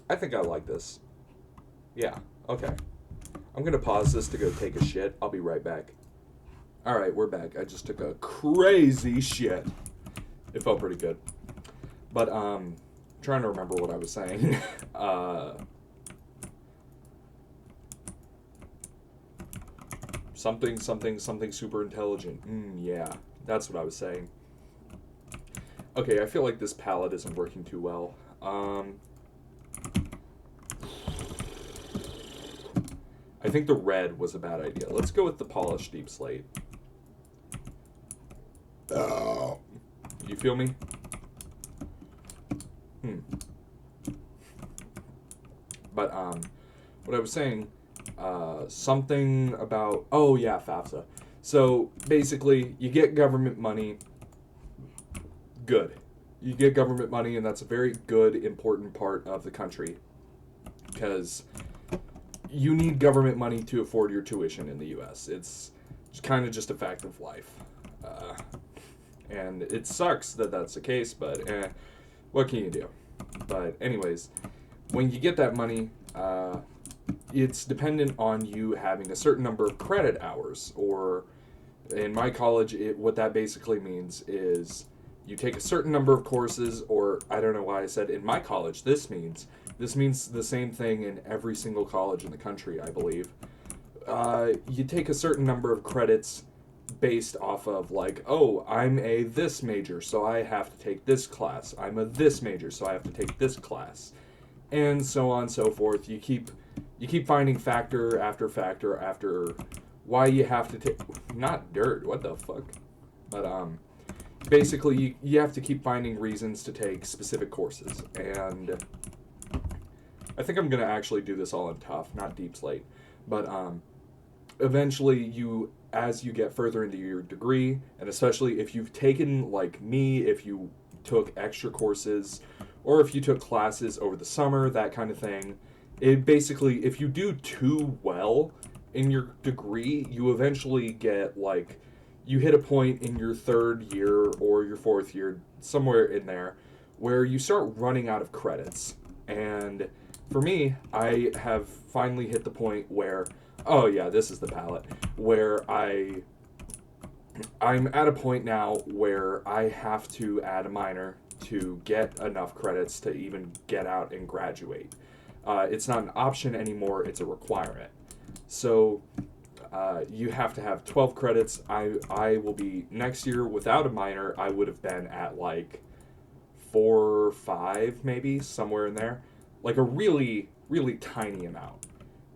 I think I like this. Yeah, okay. I'm going to pause this to go take a shit. I'll be right back. Alright, we're back. I just took a crazy shit. It felt pretty good. But, trying to remember what I was saying. Something super intelligent. Yeah, that's what I was saying. Okay, I feel like this palette isn't working too well. I think the red was a bad idea. Let's go with the polished deep slate. Oh. You feel me? But, what I was saying, something about, oh yeah, FAFSA. So, basically, you get government money. Good. You get government money, and that's a very good, important part of the country. Because you need government money to afford your tuition in the U.S. It's kind of just a fact of life. And it sucks that that's the case, but what can you do? But anyways, when you get that money, it's dependent on you having a certain number of credit hours, or in my college, what that basically means is you take a certain number of courses, or I don't know why I said in my college, this means the same thing in every single college in the country, I believe. You take a certain number of credits based off of, like, oh, I'm a this major, so I have to take this class. I'm a this major, so I have to take this class. And so on and so forth. You keep finding factor after factor after why you have to take... Not dirt, what the fuck? But, basically, you have to keep finding reasons to take specific courses. And I think I'm going to actually do this all in tough, not deep slate. But, eventually, as you get further into your degree, and especially if you've taken, like me, if you took extra courses, or if you took classes over the summer, that kind of thing, it basically, if you do too well in your degree, you eventually get, like, you hit a point in your third year or your fourth year, somewhere in there, where you start running out of credits. And for me, I have finally hit the point where, oh yeah, this is the palette, where I'm at a point now where I have to add a minor to get enough credits to even get out and graduate. It's not an option anymore, it's a requirement. So you have to have 12 credits. I will be, next year, without a minor, I would have been at like 4 or 5, maybe, somewhere in there. Like a really, really tiny amount.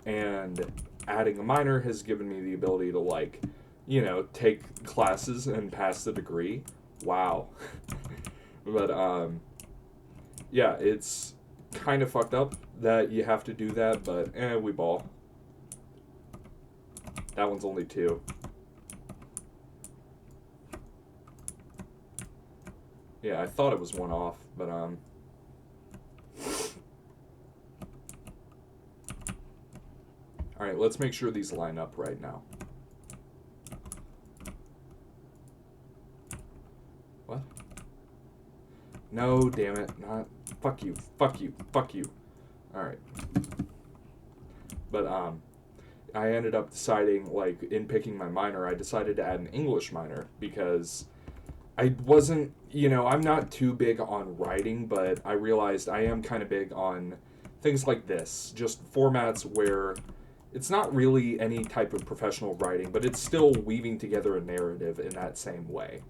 And adding a minor has given me the ability to, like, you know, take classes and pass the degree. Wow. But, yeah, it's kind of fucked up that you have to do that, but, we ball. That one's only 2. Yeah, I thought it was 1 off, but, Alright, let's make sure these line up right now. What? No, damn it. Not. Fuck you. Fuck you. Fuck you. Alright. But, I ended up deciding, like, in picking my minor, I decided to add an English minor because I wasn't, you know, I'm not too big on writing, but I realized I am kind of big on things like this. Just formats where it's not really any type of professional writing, but it's still weaving together a narrative in that same way.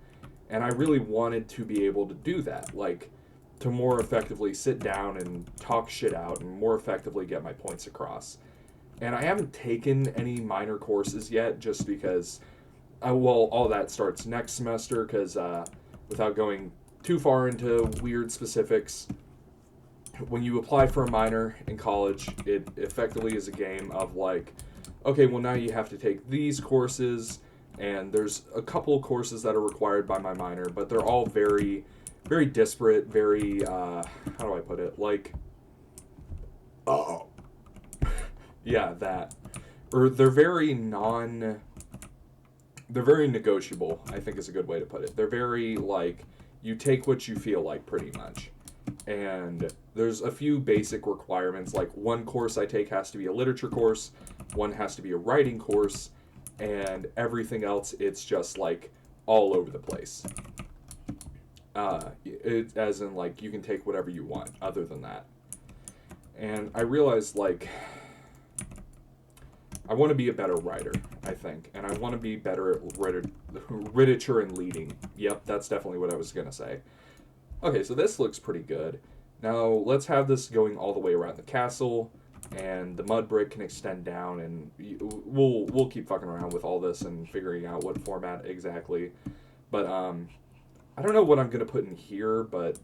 And I really wanted to be able to do that, like, to more effectively sit down and talk shit out and more effectively get my points across. And I haven't taken any minor courses yet just because, well, all that starts next semester because without going too far into weird specifics, when you apply for a minor in college, it effectively is a game of like, okay, well now you have to take these courses, and there's a couple of courses that are required by my minor, but they're all very, very disparate, very, how do I put it, like, oh, yeah, that. Or they're very they're very negotiable, I think is a good way to put it. They're very, like, you take what you feel like, pretty much. And there's a few basic requirements, like one course I take has to be a literature course, one has to be a writing course, and everything else, it's just, like, all over the place. As in, like, you can take whatever you want other than that. And I realized, like, I want to be a better writer, I think. And I want to be better at literature and leading. Yep, that's definitely what I was going to say. Okay, so this looks pretty good. Now, let's have this going all the way around the castle, and the mud brick can extend down, and we'll keep fucking around with all this and figuring out what format exactly. But, I don't know what I'm going to put in here, but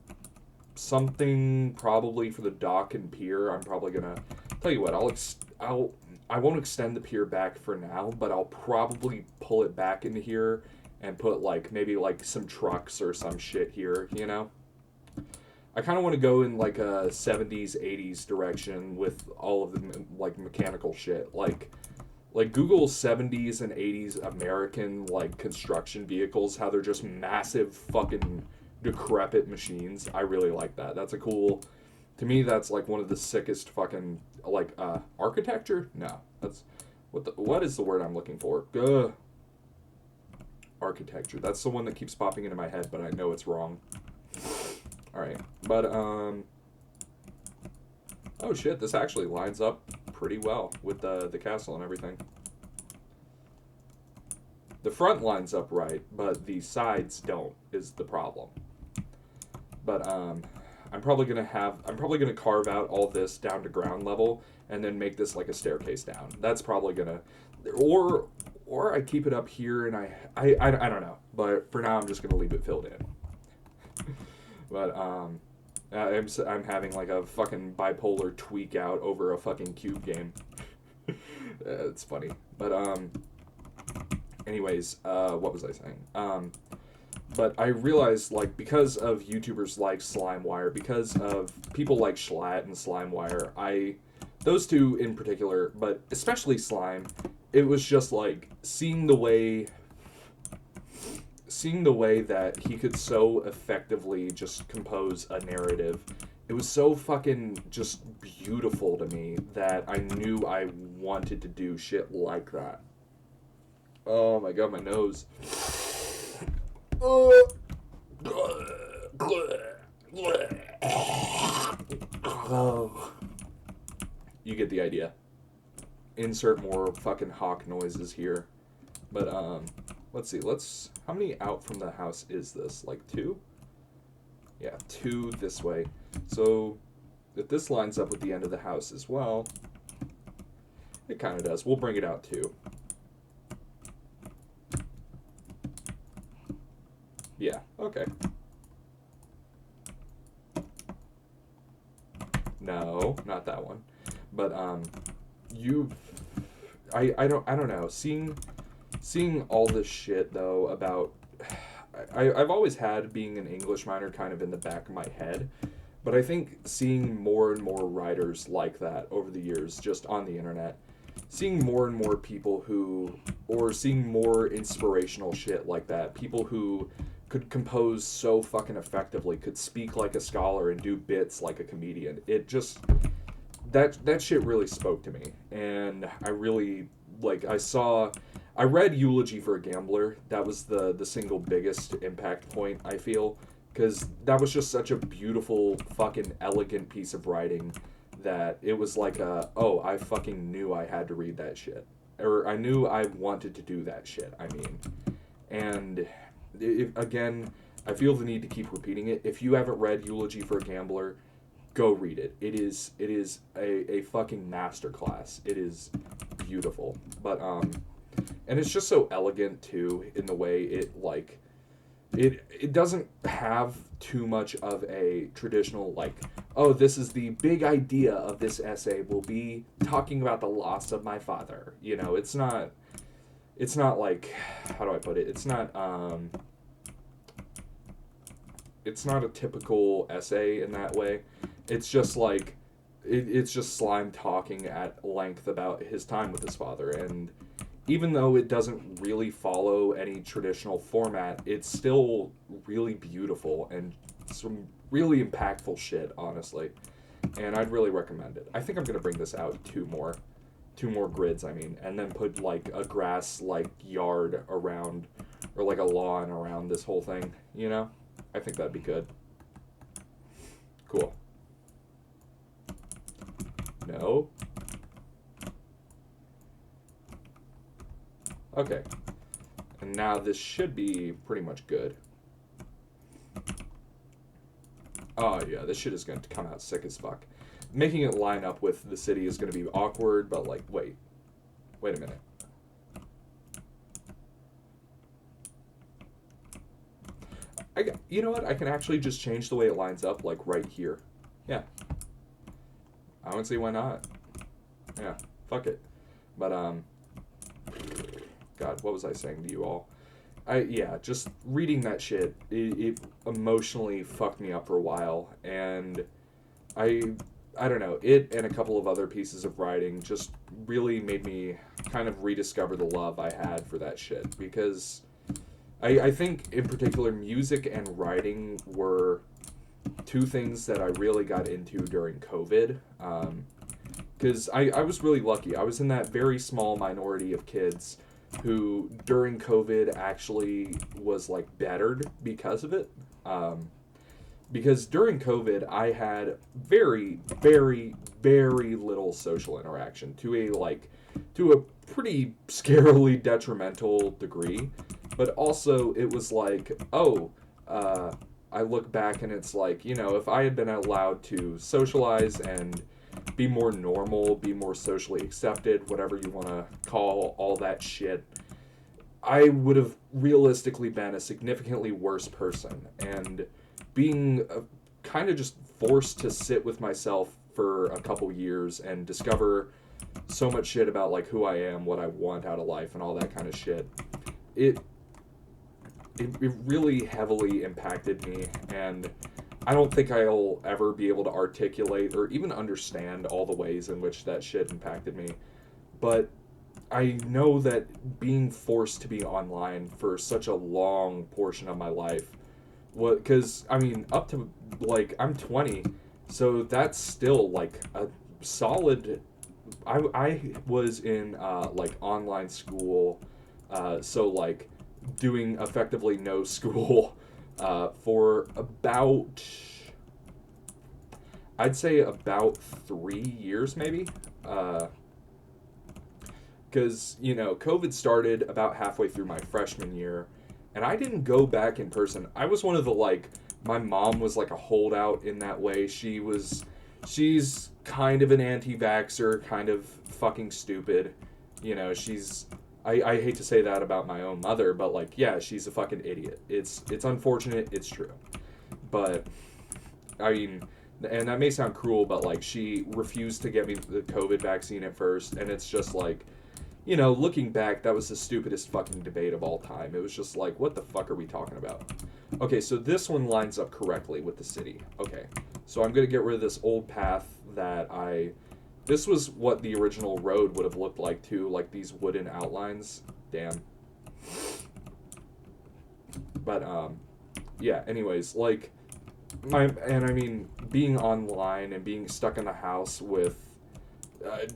something probably for the dock and pier. I'm probably going to... Tell you what, I won't extend the pier back for now, but I'll probably pull it back into here and put, like, maybe, like, some trucks or some shit here, you know? I kind of want to go in, like, a 70s, 80s direction with all of the, like, mechanical shit. Like Google 70s and 80s American, like, construction vehicles, how they're just massive fucking decrepit machines. I really like that. That's a cool... To me, that's, like, one of the sickest fucking, like, architecture? No. That's... What is the word I'm looking for? Architecture. That's the one that keeps popping into my head, but I know it's wrong. Alright. But, oh shit, this actually lines up pretty well with the castle and everything. The front lines up right, but the sides don't, is the problem. But, I'm probably gonna carve out all this down to ground level and then make this like a staircase down. That's probably gonna, or I keep it up here and I don't know. But for now, I'm just gonna leave it filled in. But I'm having like a fucking bipolar tweak out over a fucking cube game. It's funny. But anyways, what was I saying? But I realized, like, because of YouTubers like SlimeWire, because of people like Schlatt and SlimeWire, those two in particular, but especially Slime, it was just, like, seeing the way that he could so effectively just compose a narrative, it was so fucking just beautiful to me that I knew I wanted to do shit like that. Oh my god, my nose. Oh. You get the idea. Insert more fucking hawk noises here. But, let's see. How many out from the house is this? Like 2? Yeah, 2 this way. So, if this lines up with the end of the house as well, it kind of does. We'll bring it out 2. Yeah, okay. No, not that one. But I don't know. Seeing all this shit though about I've always had being an English minor kind of in the back of my head, but I think seeing more and more writers like that over the years just on the internet, seeing more and more people seeing more inspirational shit like that, people who could compose so fucking effectively, could speak like a scholar and do bits like a comedian. It just, that shit really spoke to me. And I really, like, I read Eulogy for a Gambler. That was the single biggest impact point, I feel. Because that was just such a beautiful, fucking elegant piece of writing that it was like I fucking knew I had to read that shit. Or I knew I wanted to do that shit, I mean. And... again, I feel the need to keep repeating it. If you haven't read Eulogy for a Gambler, go read it. It is a fucking masterclass. It is beautiful. But and it's just so elegant too in the way it like it doesn't have too much of a traditional like, oh, this is the big idea of this essay will be talking about the loss of my father. You know, it's not like, how do I put it? It's not a typical essay in that way. It's just like, it's just Slime talking at length about his time with his father, and even though it doesn't really follow any traditional format, it's still really beautiful and some really impactful shit, honestly. And I'd really recommend it. I think I'm gonna bring this out two more grids. I mean, and then put like a grass like yard around, or like a lawn around this whole thing. You know, I think that'd be good. Cool. No. Okay. And now this should be pretty much good. Oh yeah, this shit is going to come out sick as fuck. Making it line up with the city is going to be awkward, but like, wait a minute. You know what? I can actually just change the way it lines up, like right here. Yeah. I don't see why not. Yeah, fuck it. But, God, what was I saying to you all? Just reading that shit, it emotionally fucked me up for a while, and I don't know, it and a couple of other pieces of writing just really made me kind of rediscover the love I had for that shit, because I think, in particular, music and writing were two things that I really got into during COVID, because I was really lucky. I was in that very small minority of kids who during COVID actually was like bettered because of it. Because during COVID, I had very, very, very little social interaction to a pretty scarily detrimental degree. But also, it was like, I look back and it's like, you know, if I had been allowed to socialize and be more normal, be more socially accepted, whatever you want to call all that shit, I would have realistically been a significantly worse person. And being kind of just forced to sit with myself for a couple years and discover so much shit about like who I am, what I want out of life, and all that kind of shit, it really heavily impacted me, and I don't think I'll ever be able to articulate or even understand all the ways in which that shit impacted me. But I know that being forced to be online for such a long portion of my life, because, I mean, up to, like, I'm 20, so that's still, like, a solid, I was in, like, online school, so, like, doing effectively no school for about, I'd say about 3 years maybe. Because, you know, COVID started about halfway through my freshman year, and I didn't go back in person. I was one of the, like, my mom was like a holdout in that way. She's kind of an anti-vaxxer, kind of fucking stupid. You know, I hate to say that about my own mother, but like, yeah, she's a fucking idiot. It's unfortunate, it's true. But, I mean, and that may sound cruel, but like, she refused to get me the COVID vaccine at first, and it's just like, you know, looking back, that was the stupidest fucking debate of all time. It was just like, what the fuck are we talking about? Okay, so this one lines up correctly with the city. Okay, so I'm going to get rid of this old path that this was what the original road would have looked like too, like these wooden outlines. Damn. But, yeah, anyways, like, I mean, being online and being stuck in the house with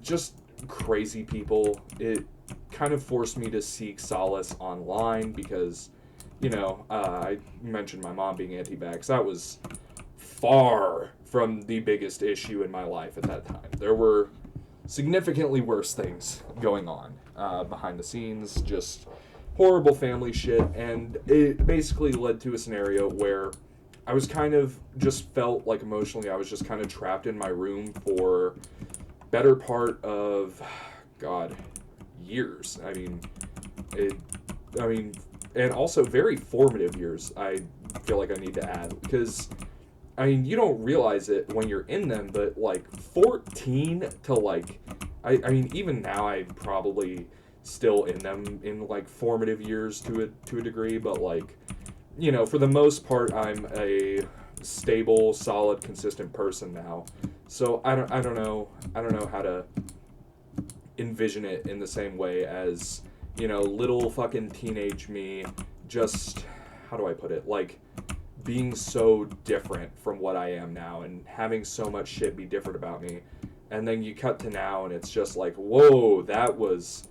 just crazy people, it kind of forced me to seek solace online because, you know, I mentioned my mom being anti-vax. That was far from the biggest issue in my life at that time. There were significantly worse things going on behind the scenes, just horrible family shit, and it basically led to a scenario where I was kind of just felt like emotionally I was just kind of trapped in my room for better part of, God, years. I mean, and also very formative years, I feel like I need to add, because, I mean, you don't realize it when you're in them, but, like, 14 to, like, I mean, even now I'm probably still in them in, like, formative years to a degree, but, like, you know, for the most part, I'm a stable, solid, consistent person now. So I don't know how to envision it in the same way as, you know, little fucking teenage me, just, how do I put it, like, being so different from what I am now and having so much shit be different about me. And then you cut to now and it's just like, whoa, that was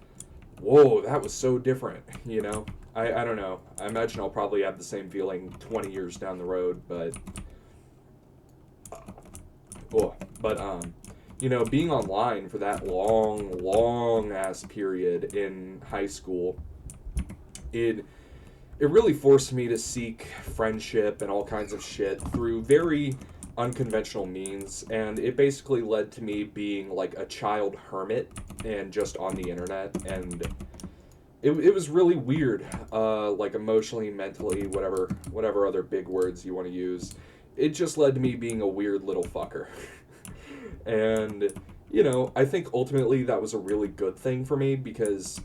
so different, you know? I don't know. I imagine I'll probably have the same feeling 20 years down the road, but you know, being online for that long ass period in high school, it really forced me to seek friendship and all kinds of shit through very unconventional means, and it basically led to me being like a child hermit and just on the internet, and it was really weird, like emotionally, mentally, whatever other big words you want to use. It just led to me being a weird little fucker. And, you know, I think ultimately that was a really good thing for me because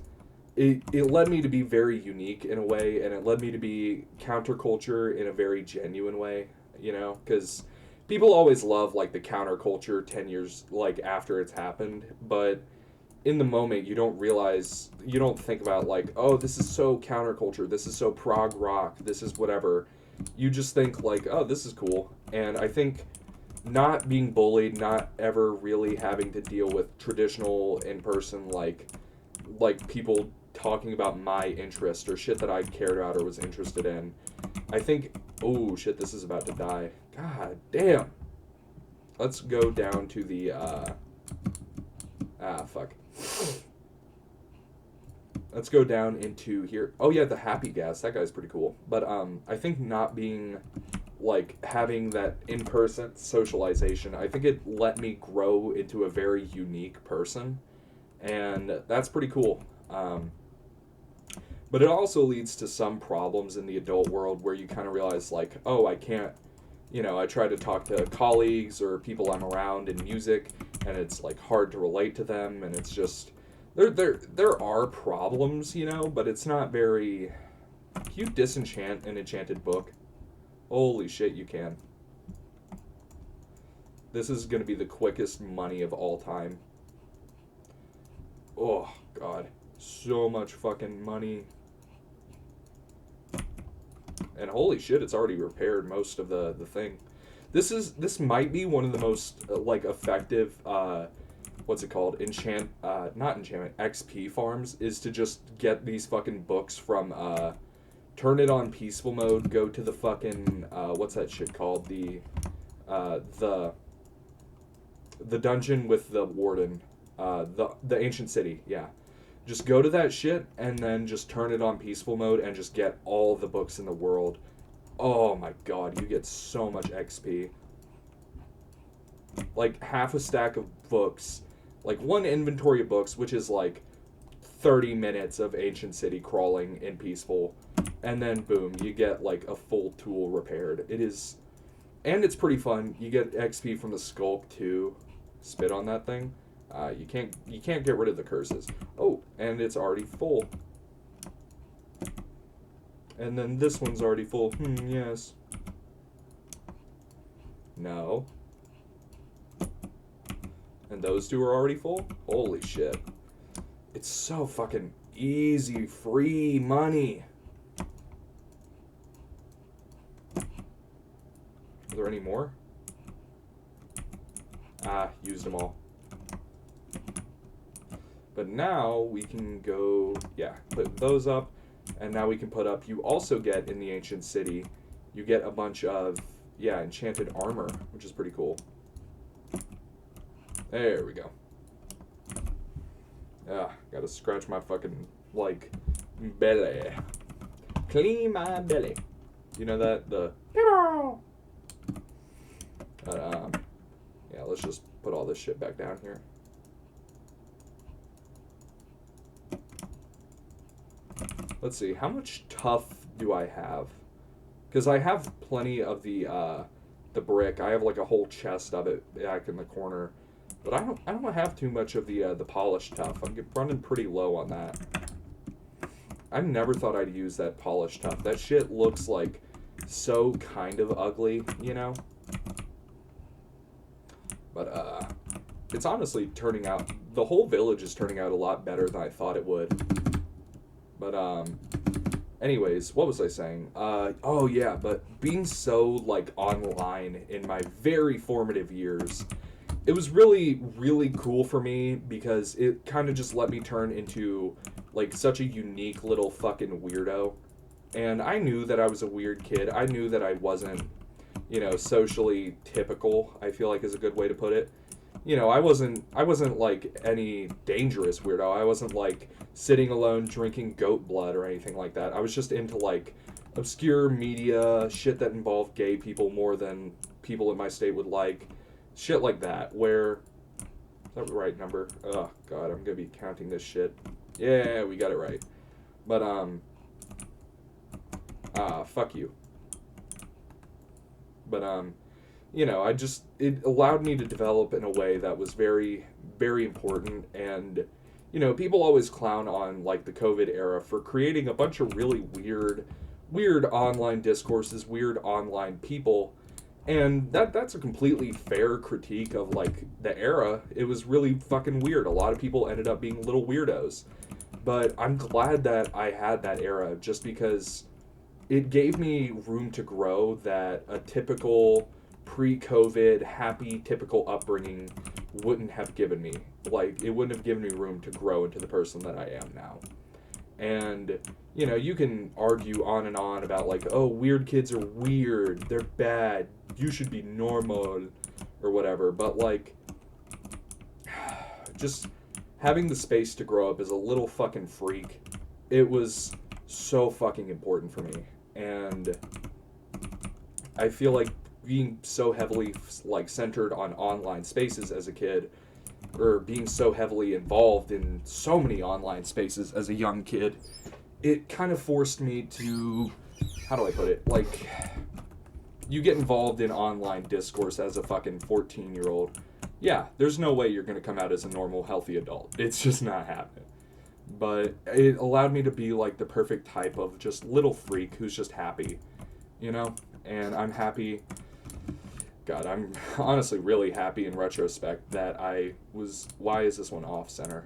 it led me to be very unique in a way, and it led me to be counterculture in a very genuine way, you know, because people always love, like, the counterculture 10 years, like, after it's happened, but in the moment you don't think about, like, oh, this is so counterculture, this is so prog rock, this is whatever. You just think, like, oh, this is cool. And I think not being bullied, not ever really having to deal with traditional in-person, like people talking about my interest or shit that I cared about or was interested in. I think, oh shit, this is about to die. God damn. Let's go down to the, fuck. Let's go down into here. Oh yeah, the happy gas. That guy's pretty cool. But, I think not being, like, having that in-person socialization, I think it let me grow into a very unique person. And that's pretty cool. But it also leads to some problems in the adult world where you kind of realize, like, oh, I can't, you know, I try to talk to colleagues or people I'm around in music, and it's, like, hard to relate to them, and it's just, there are problems, you know, but it's not very, can you disenchant an enchanted book? Holy shit, you can. This is going to be the quickest money of all time. Oh, God. So much fucking money. And holy shit, it's already repaired most of the thing. This might be one of the most, like, effective, what's it called? Not enchantment, XP farms, is to just get these fucking books from, turn it on peaceful mode, go to the fucking, what's that shit called? The dungeon with the warden. The ancient city, yeah. Just go to that shit and then just turn it on peaceful mode and just get all the books in the world. Oh my god, you get so much XP. Like half a stack of books, like one inventory of books, which is like 30 minutes of ancient city crawling in peaceful, and then boom, you get like a full tool repaired. It is, and it's pretty fun. You get XP from the sculk too. Spit on that thing. You can't get rid of the curses. Oh, and it's already full. And then this one's already full. Yes. No. And those two are already full? Holy shit. It's so fucking easy, free money. Are there any more? Used them all. But now we can go, yeah, put those up, and now we can put up, you also get in the ancient city, you get a bunch of, yeah, enchanted armor, which is pretty cool. There we go. Gotta scratch my fucking, like, belly. Clean my belly. You know that? Yeah, let's just put all this shit back down here. Let's see, how much tough do I have? Because I have plenty of the brick. I have like a whole chest of it back in the corner. But I don't have too much of the polished tough. I'm running pretty low on that. I never thought I'd use that polished tough. That shit looks like so kind of ugly, you know? But it's honestly turning out, the whole village is turning out a lot better than I thought it would. But anyways, what was I saying? Oh yeah, but being so like online in my very formative years, it was really really cool for me because it kind of just let me turn into like such a unique little fucking weirdo. And I knew that I was a weird kid. I knew that I wasn't, socially typical, I feel like is a good way to put it. I wasn't like any dangerous weirdo. I wasn't like sitting alone drinking goat blood or anything like that. I was just into like obscure media, shit that involved gay people more than people in my state would like. Shit like that, where is that the right number? Oh god, I'm gonna be counting this shit. Yeah, we got it right. But fuck you. But I just, it allowed me to develop in a way that was very, very important. And, people always clown on like the COVID era for creating a bunch of really weird online discourses, weird online people. And that's a completely fair critique of like the era. It was really fucking weird. A lot of people ended up being little weirdos. But I'm glad that I had that era just because it gave me room to grow that a typical pre-COVID happy typical upbringing wouldn't have given me. Like it wouldn't have given me room to grow into the person that I am now. And you can argue on and on about like, oh, weird kids are weird, they're bad, you should be normal or whatever, but like just having the space to grow up as a little fucking freak, it was so fucking important for me. And I feel like being so heavily like centered on online spaces as a kid, or being so heavily involved in so many online spaces as a young kid, it kind of forced me to, how do I put it, like, you get involved in online discourse as a fucking 14-year-old, yeah, there's no way you're going to come out as a normal healthy adult. It's just not happening. But it allowed me to be like the perfect type of just little freak who's just happy, and I'm happy. God, I'm honestly really happy in retrospect that I was. Why is this one off center?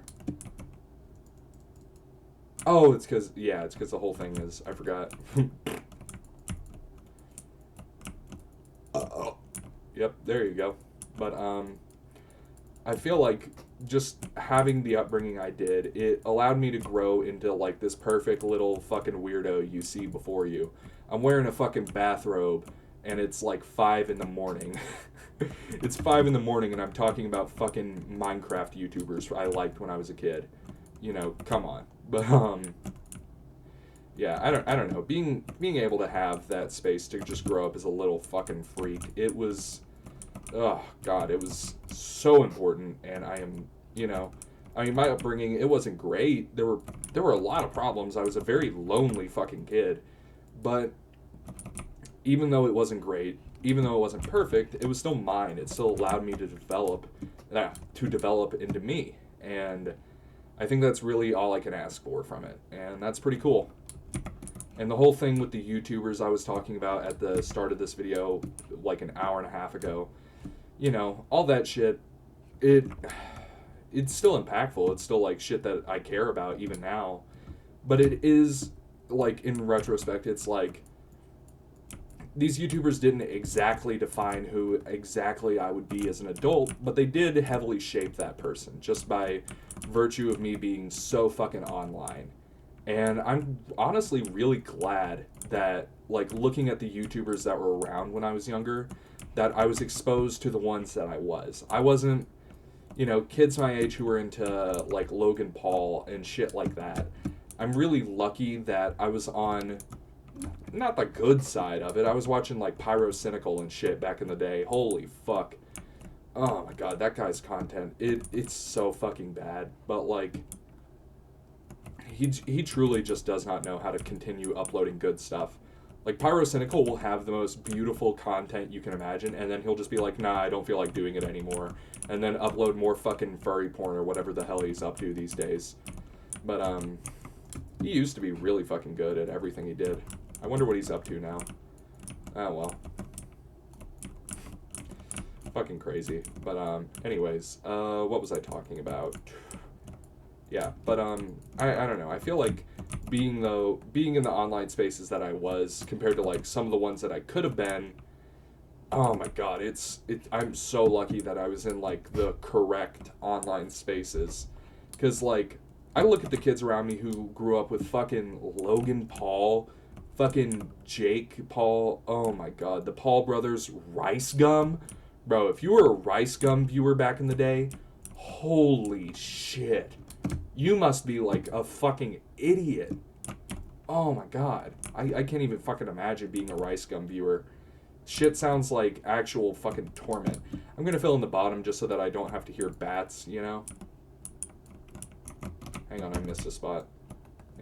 Oh, it's because the whole thing is. I forgot. Oh, yep, there you go. But I feel like just having the upbringing I did, it allowed me to grow into like this perfect little fucking weirdo you see before you. I'm wearing a fucking bathrobe and it's like 5 in the morning. It's 5 in the morning and I'm talking about fucking Minecraft YouTubers I liked when I was a kid. Come on. But yeah, I don't know. Being able to have that space to just grow up as a little fucking freak, it was, oh god, it was so important. And my upbringing, it wasn't great. There were a lot of problems. I was a very lonely fucking kid. But even though it wasn't great, even though it wasn't perfect, it was still mine. It still allowed me to develop into me. And I think that's really all I can ask for from it. And that's pretty cool. And the whole thing with the YouTubers I was talking about at the start of this video, like an hour and a half ago, all that shit, it's still impactful. It's still like shit that I care about even now. But it is, like, in retrospect, it's like, these YouTubers didn't exactly define who exactly I would be as an adult, but they did heavily shape that person just by virtue of me being so fucking online. And I'm honestly really glad that, like, looking at the YouTubers that were around when I was younger, that I was exposed to the ones that I was. I wasn't, kids my age who were into, like, Logan Paul and shit like that. I'm really lucky that I was on, not the good side of it. I was watching, like, Pyrocynical and shit back in the day. Holy fuck. Oh my god, that guy's content, it's so fucking bad. But, like, he truly just does not know how to continue uploading good stuff. Like, Pyrocynical will have the most beautiful content you can imagine, and then he'll just be like, nah, I don't feel like doing it anymore. And then upload more fucking furry porn or whatever the hell he's up to these days. But, he used to be really fucking good at everything he did. I wonder what he's up to now. Oh, well. Fucking crazy. But, anyways, what was I talking about? Yeah, but I don't know. I feel like being in the online spaces that I was compared to like some of the ones that I could have been. Oh my god, I'm so lucky that I was in like the correct online spaces, because like I look at the kids around me who grew up with fucking Logan Paul, fucking Jake Paul. Oh my god, the Paul brothers, Rice Gum, bro. If you were a Rice Gum viewer back in the day, holy shit, you must be like a fucking idiot. Oh my god, I can't even fucking imagine being a Rice Gum viewer. Shit sounds like actual fucking torment. I'm gonna fill in the bottom just so that I don't have to hear bats, you know? Hang on, I missed a spot.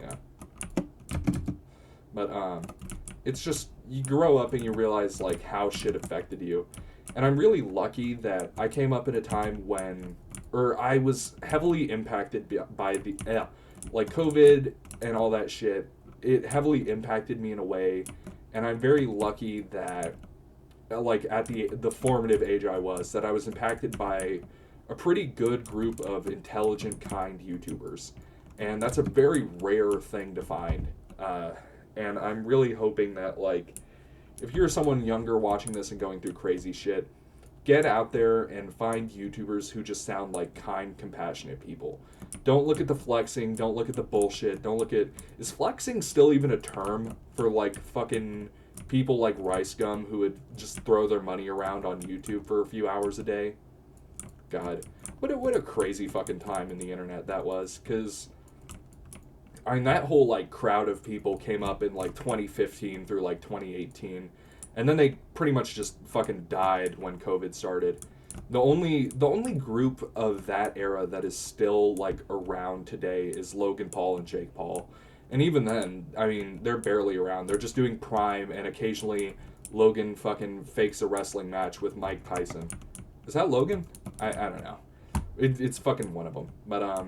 Yeah. But, it's just, you grow up and you realize, like, how shit affected you. And I'm really lucky that I came up at a time when, or I was heavily impacted by the, like, COVID and all that shit. It heavily impacted me in a way, and I'm very lucky that like at the formative age I was, that I was impacted by a pretty good group of intelligent, kind YouTubers, and that's a very rare thing to find. And I'm really hoping that like if you're someone younger watching this and going through crazy shit, get out there and find YouTubers who just sound like kind, compassionate people. Don't look at the flexing, don't look at the bullshit, don't look at... Is flexing still even a term for, like, fucking people like Rice Gum who would just throw their money around on YouTube for a few hours a day? God. What a crazy fucking time in the internet that was, because... I mean, that whole, like, crowd of people came up in, like, 2015 through, like, 2018, and then they pretty much just fucking died when COVID started. The only group of that era that is still like around today is Logan Paul and Jake Paul. And even then, I mean, they're barely around. They're just doing Prime, and occasionally Logan fucking fakes a wrestling match with Mike Tyson. Is that Logan? I don't know. It's fucking one of them. But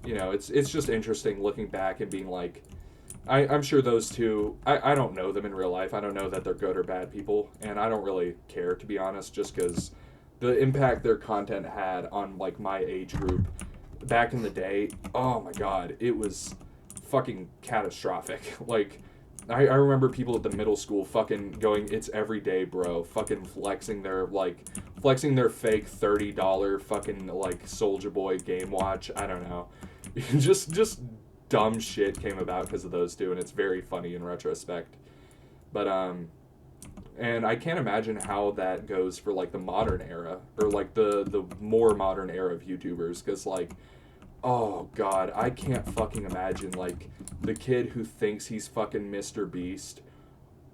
you know, it's just interesting looking back and being like, I'm sure those two, I don't know them in real life. I don't know that they're good or bad people, and I don't really care, to be honest, just because the impact their content had on, like, my age group back in the day, oh my god, it was fucking catastrophic. Like, I remember people at the middle school fucking going, it's every day, bro, fucking flexing their fake $30 fucking, like, Soulja Boy Game Watch, I don't know. just dumb shit came about because of those two, and it's very funny in retrospect. But and I can't imagine how that goes for like the modern era, or like the more modern era of YouTubers, because like, oh god, I can't fucking imagine like the kid who thinks he's fucking Mr. Beast.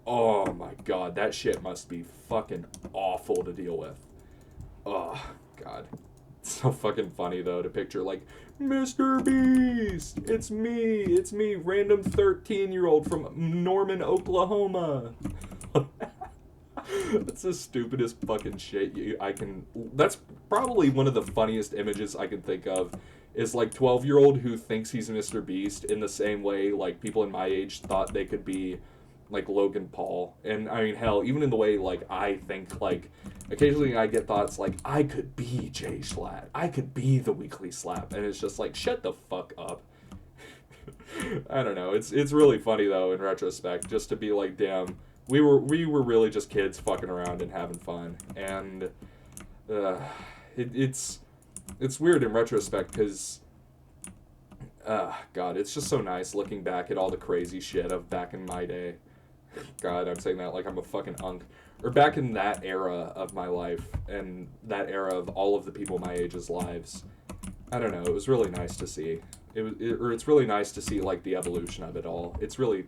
Oh my god, that shit must be fucking awful to deal with. Oh god. It's so fucking funny though to picture like, Mr. Beast, it's me, random 13-year-old from Norman, Oklahoma. That's the stupidest fucking shit that's probably one of the funniest images I can think of, is like 12-year-old who thinks he's Mr. Beast in the same way like people in my age thought they could be like Logan Paul. And I mean, hell, even in the way like I think, like occasionally I get thoughts like I could be Jay Schlatt, I could be the Weekly Slap, and it's just like, shut the fuck up. I don't know, it's really funny though in retrospect, just to be like, damn, we were really just kids fucking around and having fun. And it's weird in retrospect because god, it's just so nice looking back at all the crazy shit of back in my day. God, I'm saying that like I'm a fucking unk. Or back in that era of my life, and that era of all of the people my age's lives. I don't know, it was really nice to see. It's really nice to see like the evolution of it all. It's really,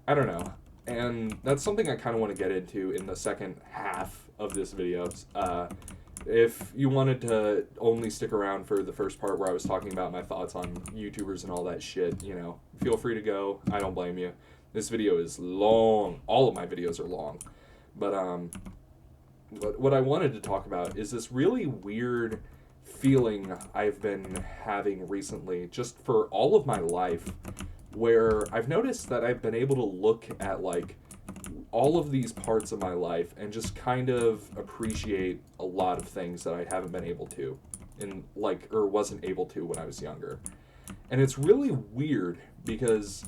I don't know. And that's something I kind of want to get into in the second half of this video. If you wanted to only stick around for the first part where I was talking about my thoughts on YouTubers and all that shit, you know, feel free to go. I don't blame you. This video is long. All of my videos are long. But what I wanted to talk about is this really weird feeling I've been having recently, just for all of my life, where I've noticed that I've been able to look at like all of these parts of my life and just kind of appreciate a lot of things that I haven't been able to. or wasn't able to when I was younger. And it's really weird because,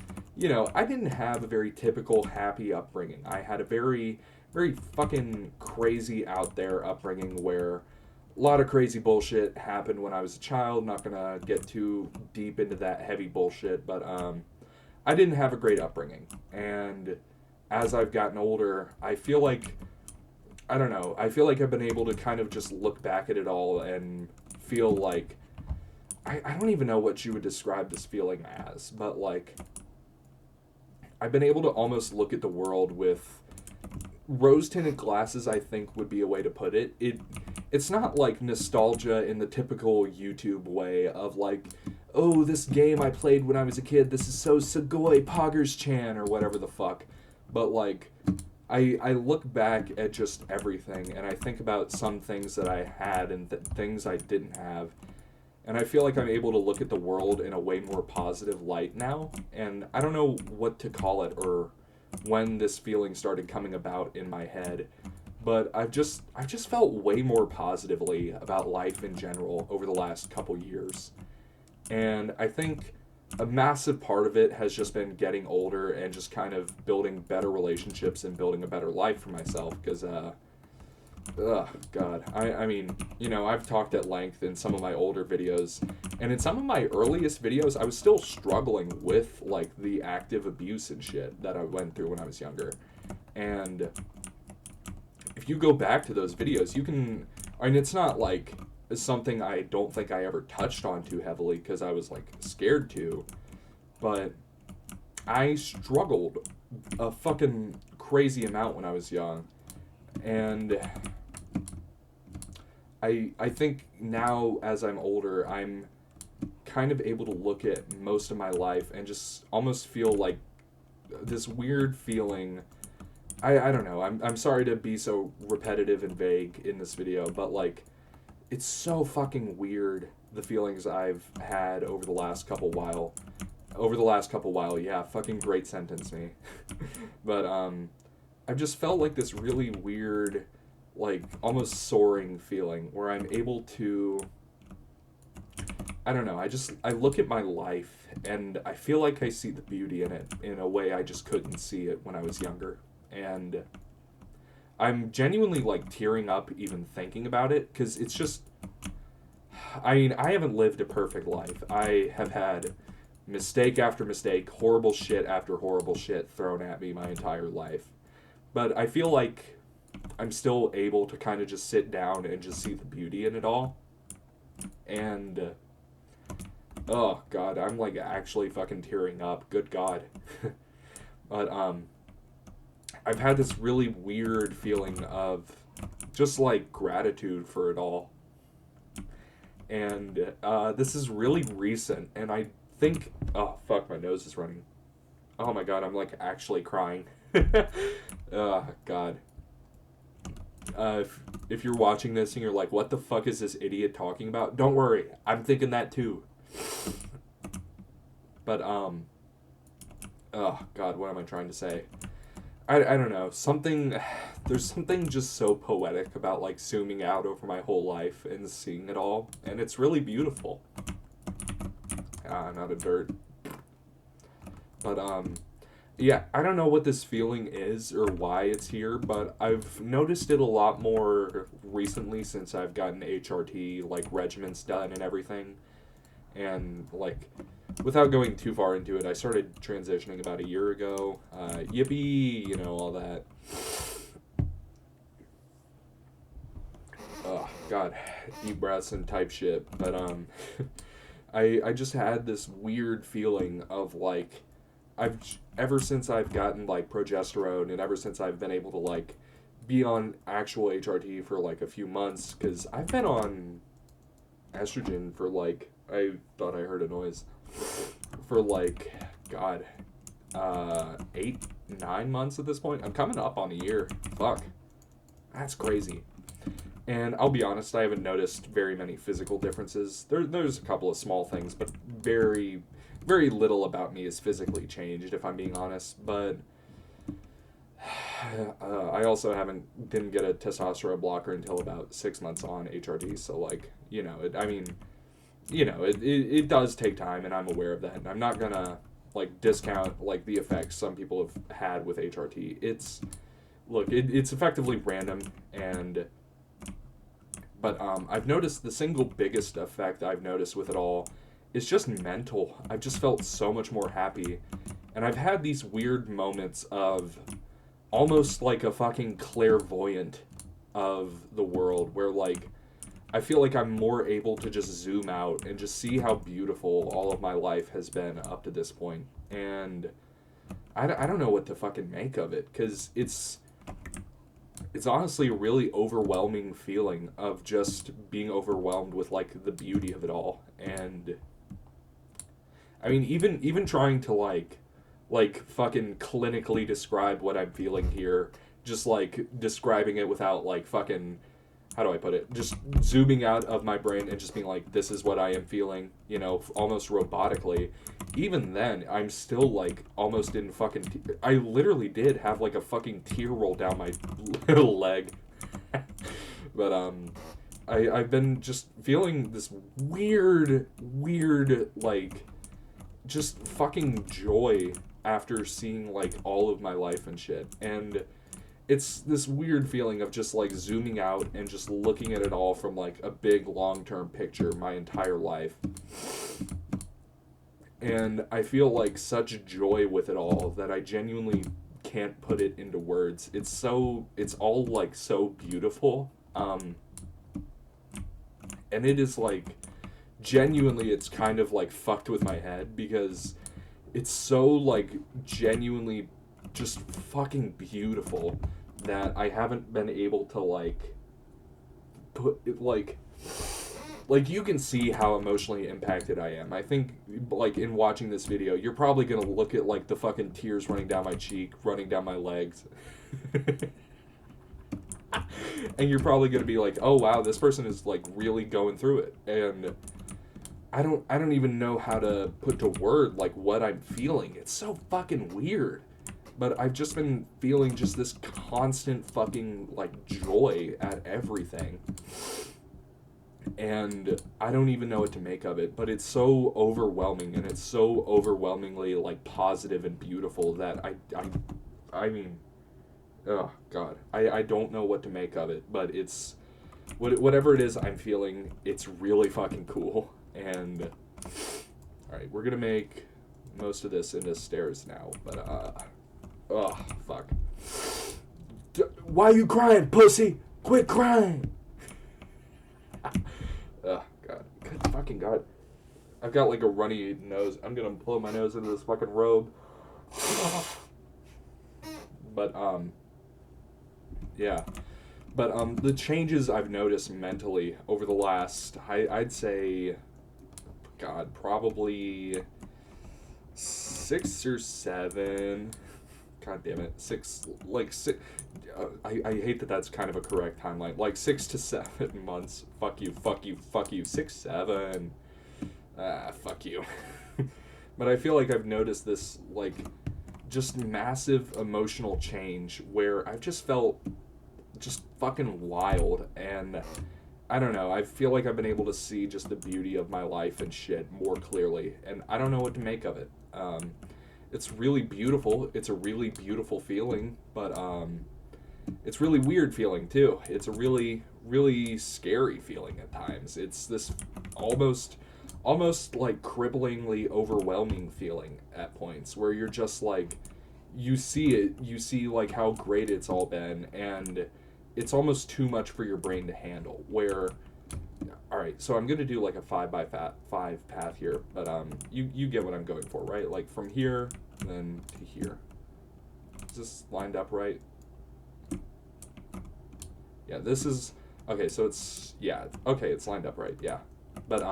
I didn't have a very typical happy upbringing. I had a very, very fucking crazy out there upbringing where a lot of crazy bullshit happened when I was a child. Not gonna get too deep into that heavy bullshit, but I didn't have a great upbringing. And as I've gotten older, I feel like, I don't know, I feel like I've been able to kind of just look back at it all and feel like, I don't even know what you would describe this feeling as, but like, I've been able to almost look at the world with rose-tinted glasses, I think would be a way to put it. It's not like nostalgia in the typical YouTube way of like, oh, this game I played when I was a kid, this is so Sugoi Poggers-chan or whatever the fuck. But like, I look back at just everything and I think about some things that I had and things I didn't have. And I feel like I'm able to look at the world in a way more positive light now. And I don't know what to call it or when this feeling started coming about in my head. But I've just felt way more positively about life in general over the last couple years. And I think a massive part of it has just been getting older and just kind of building better relationships and building a better life for myself. Because, God. I mean, I've talked at length in some of my older videos, and in some of my earliest videos, I was still struggling with, like, the active abuse and shit that I went through when I was younger. And if you go back to those videos, you can, I mean, it's not, like, something I don't think I ever touched on too heavily, because I was, like, scared to, but I struggled a fucking crazy amount when I was young. And I think now, as I'm older, I'm kind of able to look at most of my life and just almost feel like this weird feeling. I don't know. I'm sorry to be so repetitive and vague in this video, but like, it's so fucking weird, the feelings I've had over the last couple while. Yeah, fucking great sentence, me. But I've just felt like this really weird, like, almost soaring feeling where I'm able to, I don't know, I look at my life and I feel like I see the beauty in it in a way I just couldn't see it when I was younger. And I'm genuinely, like, tearing up even thinking about it, because it's just, I mean, I haven't lived a perfect life. I have had mistake after mistake, horrible shit after horrible shit thrown at me my entire life. But I feel like I'm still able to kind of just sit down and just see the beauty in it all. And, oh, God, I'm, like, actually fucking tearing up. Good God. But, I've had this really weird feeling of just, like, gratitude for it all. And, this is really recent, and I think, oh, fuck, my nose is running. Oh, my God, I'm, like, actually crying. Oh, God. If you're watching this and you're like, what the fuck is this idiot talking about? Don't worry. I'm thinking that too. But, oh, God, what am I trying to say? I don't know. There's something just so poetic about, like, zooming out over my whole life and seeing it all. And it's really beautiful. Not a dirt. But, yeah, I don't know what this feeling is or why it's here, but I've noticed it a lot more recently since I've gotten HRT, like, regimens done and everything. And, like, without going too far into it, I started transitioning about a year ago. Yippee, all that. Oh, God, deep breaths and type shit. But, I just had this weird feeling of, like, ever since I've gotten, like, progesterone and ever since I've been able to, like, be on actual HRT for, like, a few months, because I've been on estrogen for, like, I thought I heard a noise, for, like, God, 8-9 months at this point. I'm coming up on a year. Fuck. That's crazy. And I'll be honest, I haven't noticed very many physical differences. There's a couple of small things, but very, very little about me is physically changed, if I'm being honest. But I also didn't get a testosterone blocker until about 6 months on HRT, so, like, You know, it does take time, and I'm aware of that. And I'm not gonna like discount like the effects some people have had with HRT. It's effectively random, but I've noticed the single biggest effect I've noticed with it all is just mental. I've just felt so much more happy, and I've had these weird moments of almost like a fucking clairvoyant of the world where like I feel like I'm more able to just zoom out and just see how beautiful all of my life has been up to this point. And I don't know what to fucking make of it, because it's honestly a really overwhelming feeling of just being overwhelmed with like the beauty of it all. And I mean, even trying to like fucking clinically describe what I'm feeling here, just like describing it without like fucking, how do I put it? Just zooming out of my brain and just being like, this is what I am feeling, you know, almost robotically. Even then, I'm still like almost in fucking. I literally did have like a fucking tear roll down my little leg. But I've been just feeling this weird like just fucking joy after seeing like all of my life and shit. And it's this weird feeling of just like zooming out and just looking at it all from like a big long-term picture my entire life. And I feel like such joy with it all that I genuinely can't put it into words. It's all like so beautiful. And it is like genuinely, it's kind of like fucked with my head, because it's so like genuinely just fucking beautiful that I haven't been able to like put it like you can see how emotionally impacted I am. I think like in watching this video, you're probably gonna look at like the fucking tears running down my cheek, running down my legs. And you're probably gonna be like, oh wow, this person is like really going through it. And I don't even know how to put to word like what I'm feeling. It's so fucking weird. But I've just been feeling just this constant fucking like joy at everything. And I don't even know what to make of it, but it's so overwhelming, and it's so overwhelmingly like positive and beautiful that I mean, oh god, I don't know what to make of it, but it's whatever it is I'm feeling, it's really fucking cool. And all right, we're gonna make most of this into stairs now, but oh fuck, why you crying, pussy? Quit crying. Oh god, good fucking god, I've got like a runny nose. I'm gonna blow my nose into this fucking robe. But yeah. But the changes I've noticed mentally over the last, I'd say, god, probably 6 or 7. God damn it, 6. I hate that that's kind of a correct timeline. Like 6 to 7 months. Fuck you. 6, 7. Fuck you. But I feel like I've noticed this like just massive emotional change where I've just felt just fucking wild, and I don't know, I feel like I've been able to see just the beauty of my life and shit more clearly, and I don't know what to make of it. It's really beautiful. It's a really beautiful feeling, but it's really weird feeling too. It's a really scary feeling at times. It's this almost like cripplingly overwhelming feeling at points where you're just like, you see like how great it's all been, and it's almost too much for your brain to handle. Where, all right, so I'm gonna do like a 5x5 path here, but you get what I'm going for, right? Like from here and then to here. Is this lined up right? Yeah, this is okay. So it's, yeah, okay, it's lined up right, yeah. But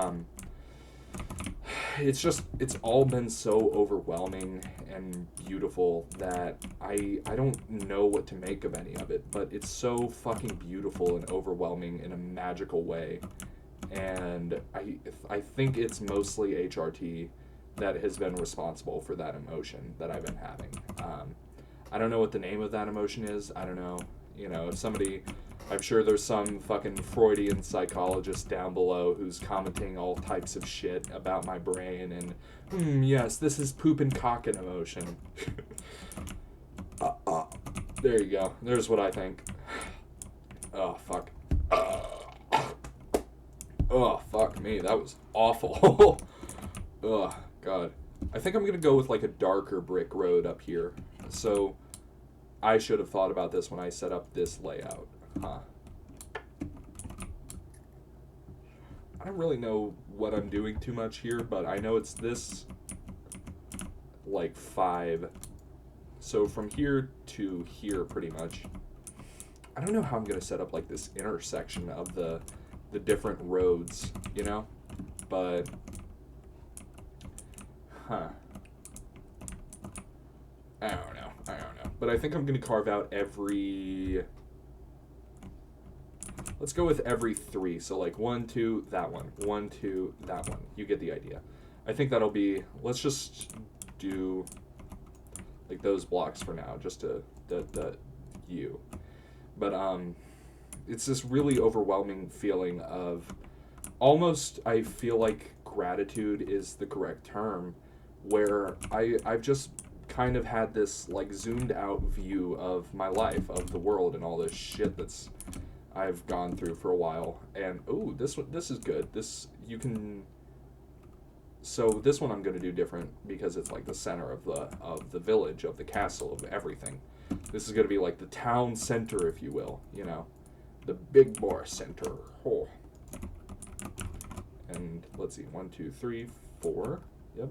it's all been so overwhelming and beautiful that I don't know what to make of any of it, but it's so fucking beautiful and overwhelming in a magical way. And I think it's mostly HRT that has been responsible for that emotion that I've been having. I don't know what the name of that emotion is. I don't know, if somebody I'm sure there's some fucking Freudian psychologist down below who's commenting all types of shit about my brain and, yes, this is poop and cock in emotion. There you go. There's what I think. Oh, fuck. Oh, fuck me. That was awful. Oh, God. I think I'm going to go with like a darker brick road up here. So I should have thought about this when I set up this layout. Huh. I don't really know what I'm doing too much here, but I know it's this like 5. So from here to here pretty much. I don't know how I'm going to set up like this intersection of the different roads, you know? But I don't know. But I think I'm going to carve out every... Let's go with every 3. So like 1, 2, that one. 1, 2, that one. You get the idea. I think that'll be... Let's just do like those blocks for now, just to the U. But it's this really overwhelming feeling of almost, I feel like gratitude is the correct term, where I've just kind of had this like zoomed out view of my life, of the world, and all this shit that's I've gone through for a while. And oh, this is good. This you can. So this one I'm going to do different because it's like the center of the village, of the castle, of everything. This is going to be like the town center, if you will. You know, the big boy center. Oh. And let's see, 1, 2, 3, 4. Yep.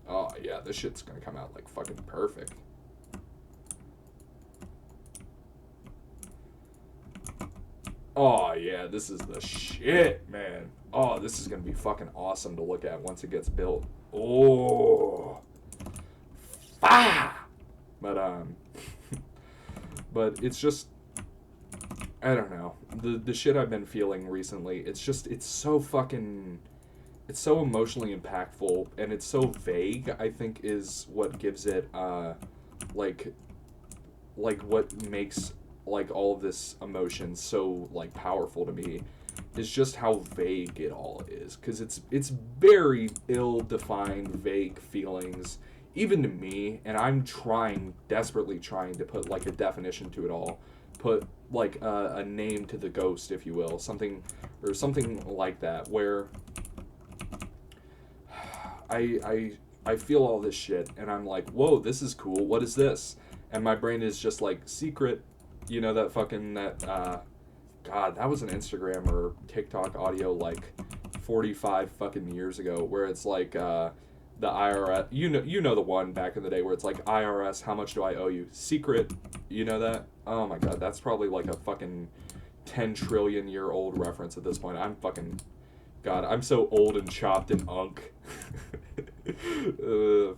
Oh yeah, this shit's gonna come out like fucking perfect. Oh yeah, this is the shit, man. Oh, this is gonna be fucking awesome to look at once it gets built. Oh, but but it's just, I don't know, the shit I've been feeling recently. It's so fucking. It's so emotionally impactful, and it's so vague, I think, is what gives it, like what makes, like, all of this emotion so, like, powerful to me, is just how vague it all is. Because it's very ill-defined, vague feelings, even to me, and I'm desperately trying to put, like, a definition to it all. Put, like, a name to the ghost, if you will. Something like that, where... I feel all this shit, and I'm like, whoa, this is cool, what is this? And my brain is just like, secret, you know, God, that was an Instagram or TikTok audio like 45 fucking years ago, where it's like, the IRS, you know the one back in the day where it's like, IRS, how much do I owe you? Secret, you know that? Oh my god, that's probably like a fucking 10 trillion year old reference at this point. God, I'm so old and chopped and unk.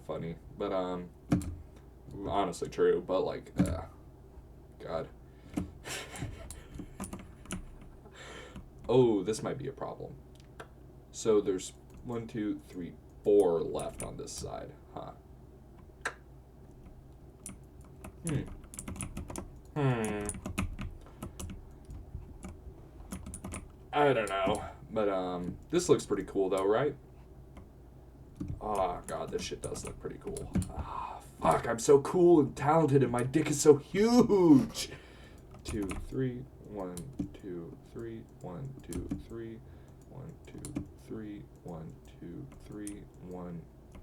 Funny. But, honestly true. But, like, God. Oh, this might be a problem. So there's 1, 2, 3, 4 left on this side. Huh. I don't know. But, this looks pretty cool, though, right? Oh, God, this shit does look pretty cool. Ah, fuck, I'm so cool and talented, and my dick is so huge! 2, 3, 1, 2, 3, 1, 2, 3, 1, 2, 3, 1, 2, 3, 1,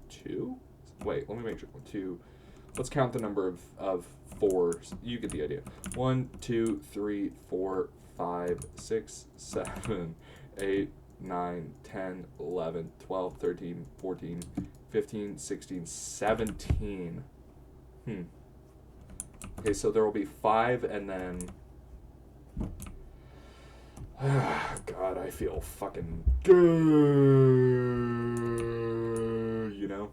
2? Wait, let me make sure. 2. Let's count the number of 4s. You get the idea. 1, 2, 3, 4, 5, 6, 7, 8, 9, 10, 11, 12, 13, 14, 15, 16, 17. Okay, so there will be 5 and then... God, I feel fucking good, you know?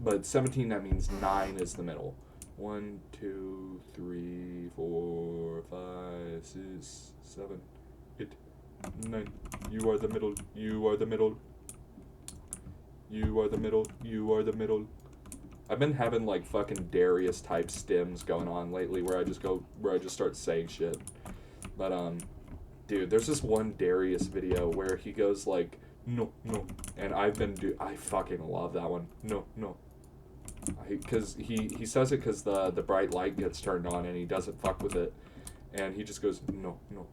But 17, that means 9 is the middle. 1, 2, 3, 4, 5, 6, 7, 8, 9. You are the middle. You are the middle. You are the middle. You are the middle. I've been having like fucking Darius type stims going on lately where I just start saying shit. But dude, there's this one Darius video where he goes like, no, no, and I fucking love that one. No, no. Because he says it because the bright light gets turned on and he doesn't fuck with it. And he just goes, no, no.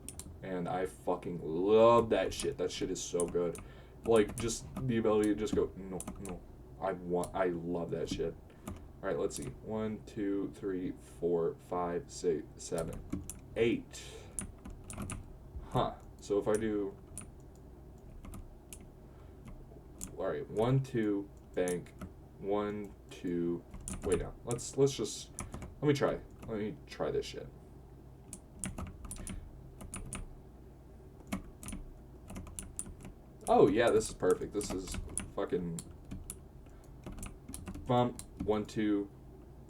And I fucking love that shit. That shit is so good. Like, just the ability to just go, no, no. I love that shit. Alright, let's see. 1, 2, 3, 4, 5, 6, 7, 8. Huh. So if I do... Alright, 1, 2, bank. 1, 2... Wait, no. Let's just... Let me try this shit. Oh, yeah, this is perfect. This is fucking... Bump, 1, 2,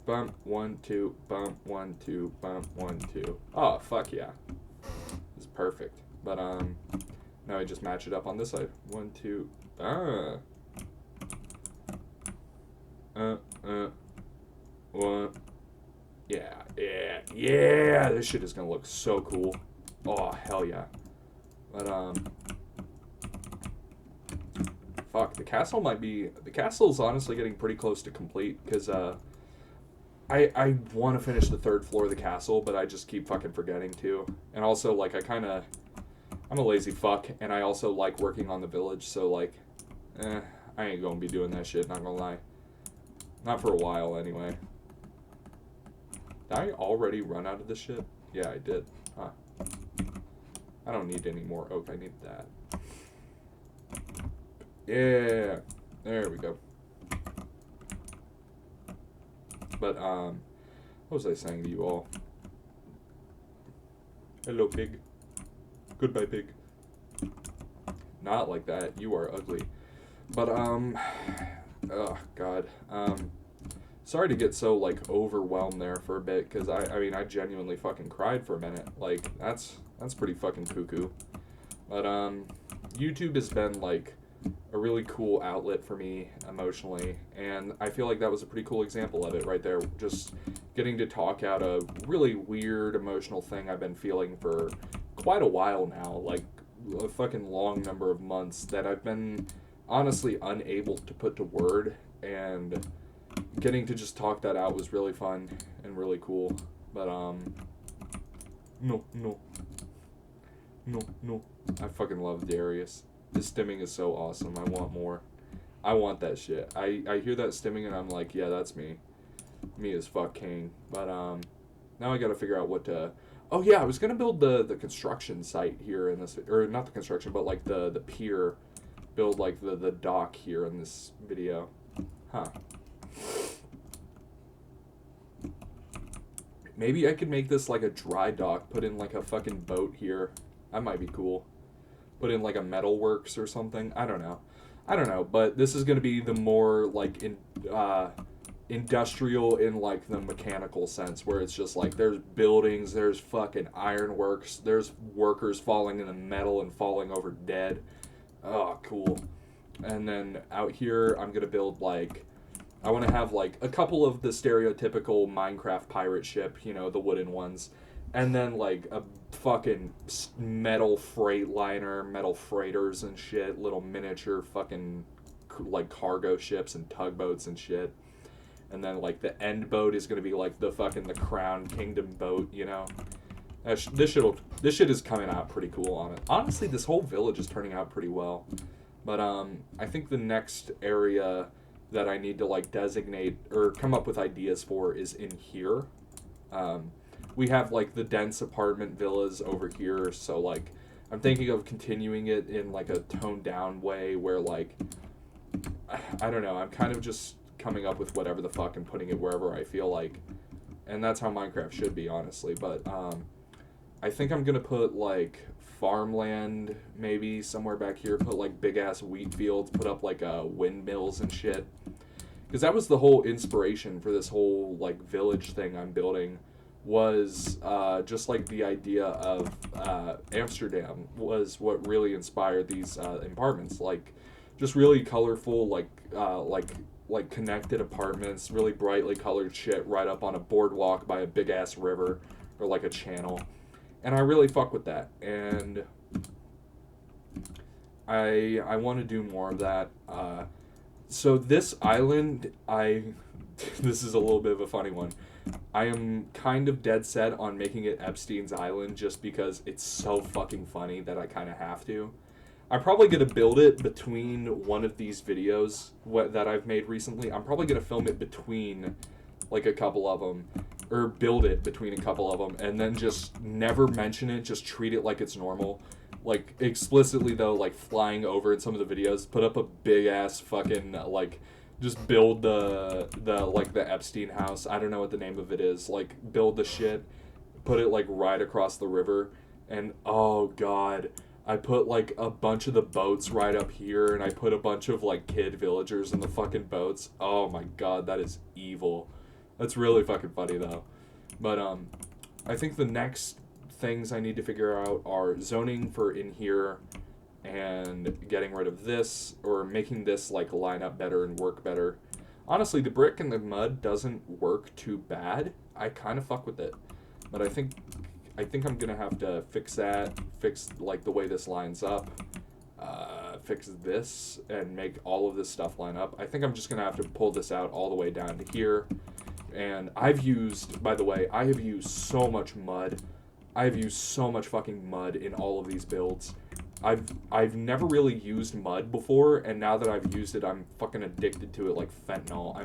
bump, 1, 2, bump, 1, 2, bump, 1, 2. Oh, fuck yeah. This is perfect. But, now I just match it up on this side. 1, 2, 1. Yeah. This shit is gonna look so cool. Oh, hell yeah. But, fuck, the castle is honestly getting pretty close to complete, because, I want to finish the 3rd floor of the castle, but I just keep fucking forgetting to. And also, like, I'm a lazy fuck, and I also like working on the village, so, like, I ain't gonna be doing that shit, not gonna lie. Not for a while, anyway. Did I already run out of this shit? Yeah, I did. Huh. I don't need any more oak, I need that. Yeah, there we go. But, what was I saying to you all? Hello, pig. Goodbye, pig. Not like that. You are ugly. But, oh, God. Sorry to get so, like, overwhelmed there for a bit, because I mean, I genuinely fucking cried for a minute. Like, that's pretty fucking cuckoo. But, YouTube has been, like, a really cool outlet for me emotionally, and I feel like that was a pretty cool example of it right there. Just getting to talk out a really weird emotional thing I've been feeling for quite a while now, like a fucking long number of months that I've been honestly unable to put to word, and getting to just talk that out was really fun and really cool. But no, I fucking love Darius. This stimming is so awesome. I want more. I want that shit. I hear that stimming and I'm like, yeah, that's me. Me as fuck king. But now I gotta figure out what to... Oh yeah, I was gonna build the construction site here in this... Or not the construction, but like the pier. Build like the dock here in this video. Huh. Maybe I could make this like a dry dock. Put in like a fucking boat here. That might be cool. Put in like a metalworks or something. I don't know, but this is going to be the more like industrial in like the mechanical sense, where it's just like there's buildings, there's fucking ironworks, there's workers falling in the metal and falling over dead. Oh, cool. And then out here I'm going to build like, I want to have like a couple of the stereotypical Minecraft pirate ship, you know, the wooden ones. And then, like, a fucking metal freight liner, metal freighters and shit, little miniature fucking, like, cargo ships and tugboats and shit. And then, like, the end boat is going to be, like, the Crown Kingdom boat, you know? This shit is coming out pretty cool on it. Honestly, this whole village is turning out pretty well. But, I think the next area that I need to, like, designate or come up with ideas for is in here. We have, like, the dense apartment villas over here, so, like, I'm thinking of continuing it in, like, a toned-down way where, like, I don't know, I'm kind of just coming up with whatever the fuck and putting it wherever I feel like, and that's how Minecraft should be, honestly, but, I think I'm gonna put, like, farmland, maybe, somewhere back here, put, like, big-ass wheat fields, put up, like, windmills and shit, because that was the whole inspiration for this whole, like, village thing I'm building, was just like the idea of Amsterdam was what really inspired these apartments, like just really colorful, like like connected apartments, really brightly colored shit right up on a boardwalk by a big ass river or like a channel. And I really fuck with that. And I want to do more of that. So this island, this is a little bit of a funny one. I am kind of dead set on making it Epstein's Island just because it's so fucking funny that I kind of have to. I'm probably going to build it between one of these videos that I've made recently. I'm probably going to film it between like a couple of them, or build it between a couple of them, and then just never mention it, just treat it like it's normal. Like, explicitly, though, like, flying over in some of the videos, put up a big-ass fucking, like, just build the Epstein house. I don't know what the name of it is. Like, build the shit, put it, like, right across the river, and, oh, God, I put, like, a bunch of the boats right up here, and I put a bunch of, like, kid villagers in the fucking boats. Oh, my God, that is evil. That's really fucking funny, though. But, I think the next things I need to figure out are zoning for in here and getting rid of this, or making this like line up better and work better. Honestly, the brick and the mud doesn't work too bad. I kind of fuck with it, but I think I'm gonna have to fix that, fix like the way this lines up, fix this, and make all of this stuff line up. I think I'm just gonna have to pull this out all the way down to here. And I've used, by the way, I have used so much mud. I have used so much fucking mud in all of these builds. I've never really used mud before, and now that I've used it, I'm fucking addicted to it like fentanyl.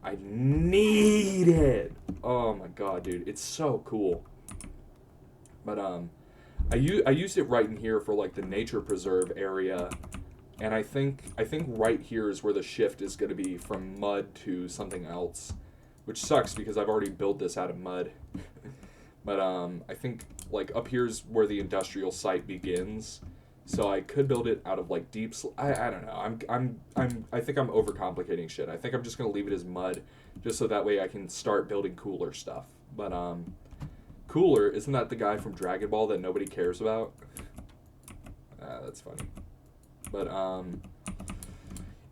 I need it. Oh my god, dude, it's so cool. But I used it right in here for like the nature preserve area, and I think right here is where the shift is going to be from mud to something else, which sucks because I've already built this out of mud. But I think like up here's where the industrial site begins, so I could build it out of like deep. I don't know. I think I'm overcomplicating shit. I think I'm just gonna leave it as mud, just so that way I can start building cooler stuff. But Cooler, isn't that the guy from Dragon Ball that nobody cares about? That's funny. But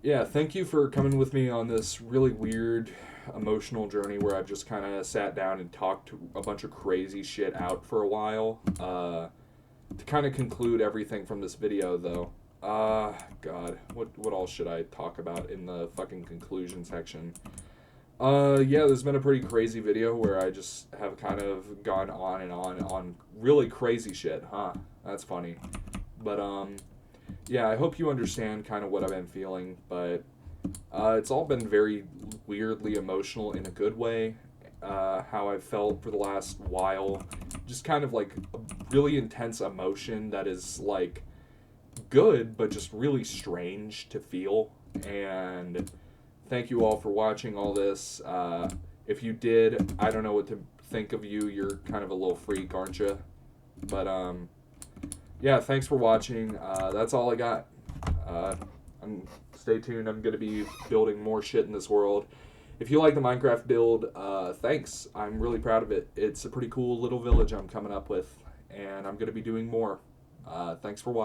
yeah, thank you for coming with me on this really weird emotional journey where I've just kind of sat down and talked a bunch of crazy shit out for a while. To kind of conclude everything from this video, though, God, what all should I talk about in the fucking conclusion section? Yeah, there's been a pretty crazy video where I just have kind of gone on and on really crazy shit, huh? That's funny. But, yeah, I hope you understand kind of what I've been feeling, but it's all been very weirdly emotional in a good way. How I've felt for the last while. Just kind of like a really intense emotion that is like good, but just really strange to feel. And thank you all for watching all this. If you did, I don't know what to think of you. You're kind of a little freak, aren't you? But, yeah, thanks for watching. That's all I got. Stay tuned. I'm going to be building more shit in this world. If you like the Minecraft build, thanks. I'm really proud of it. It's a pretty cool little village I'm coming up with, and I'm going to be doing more. Thanks for watching.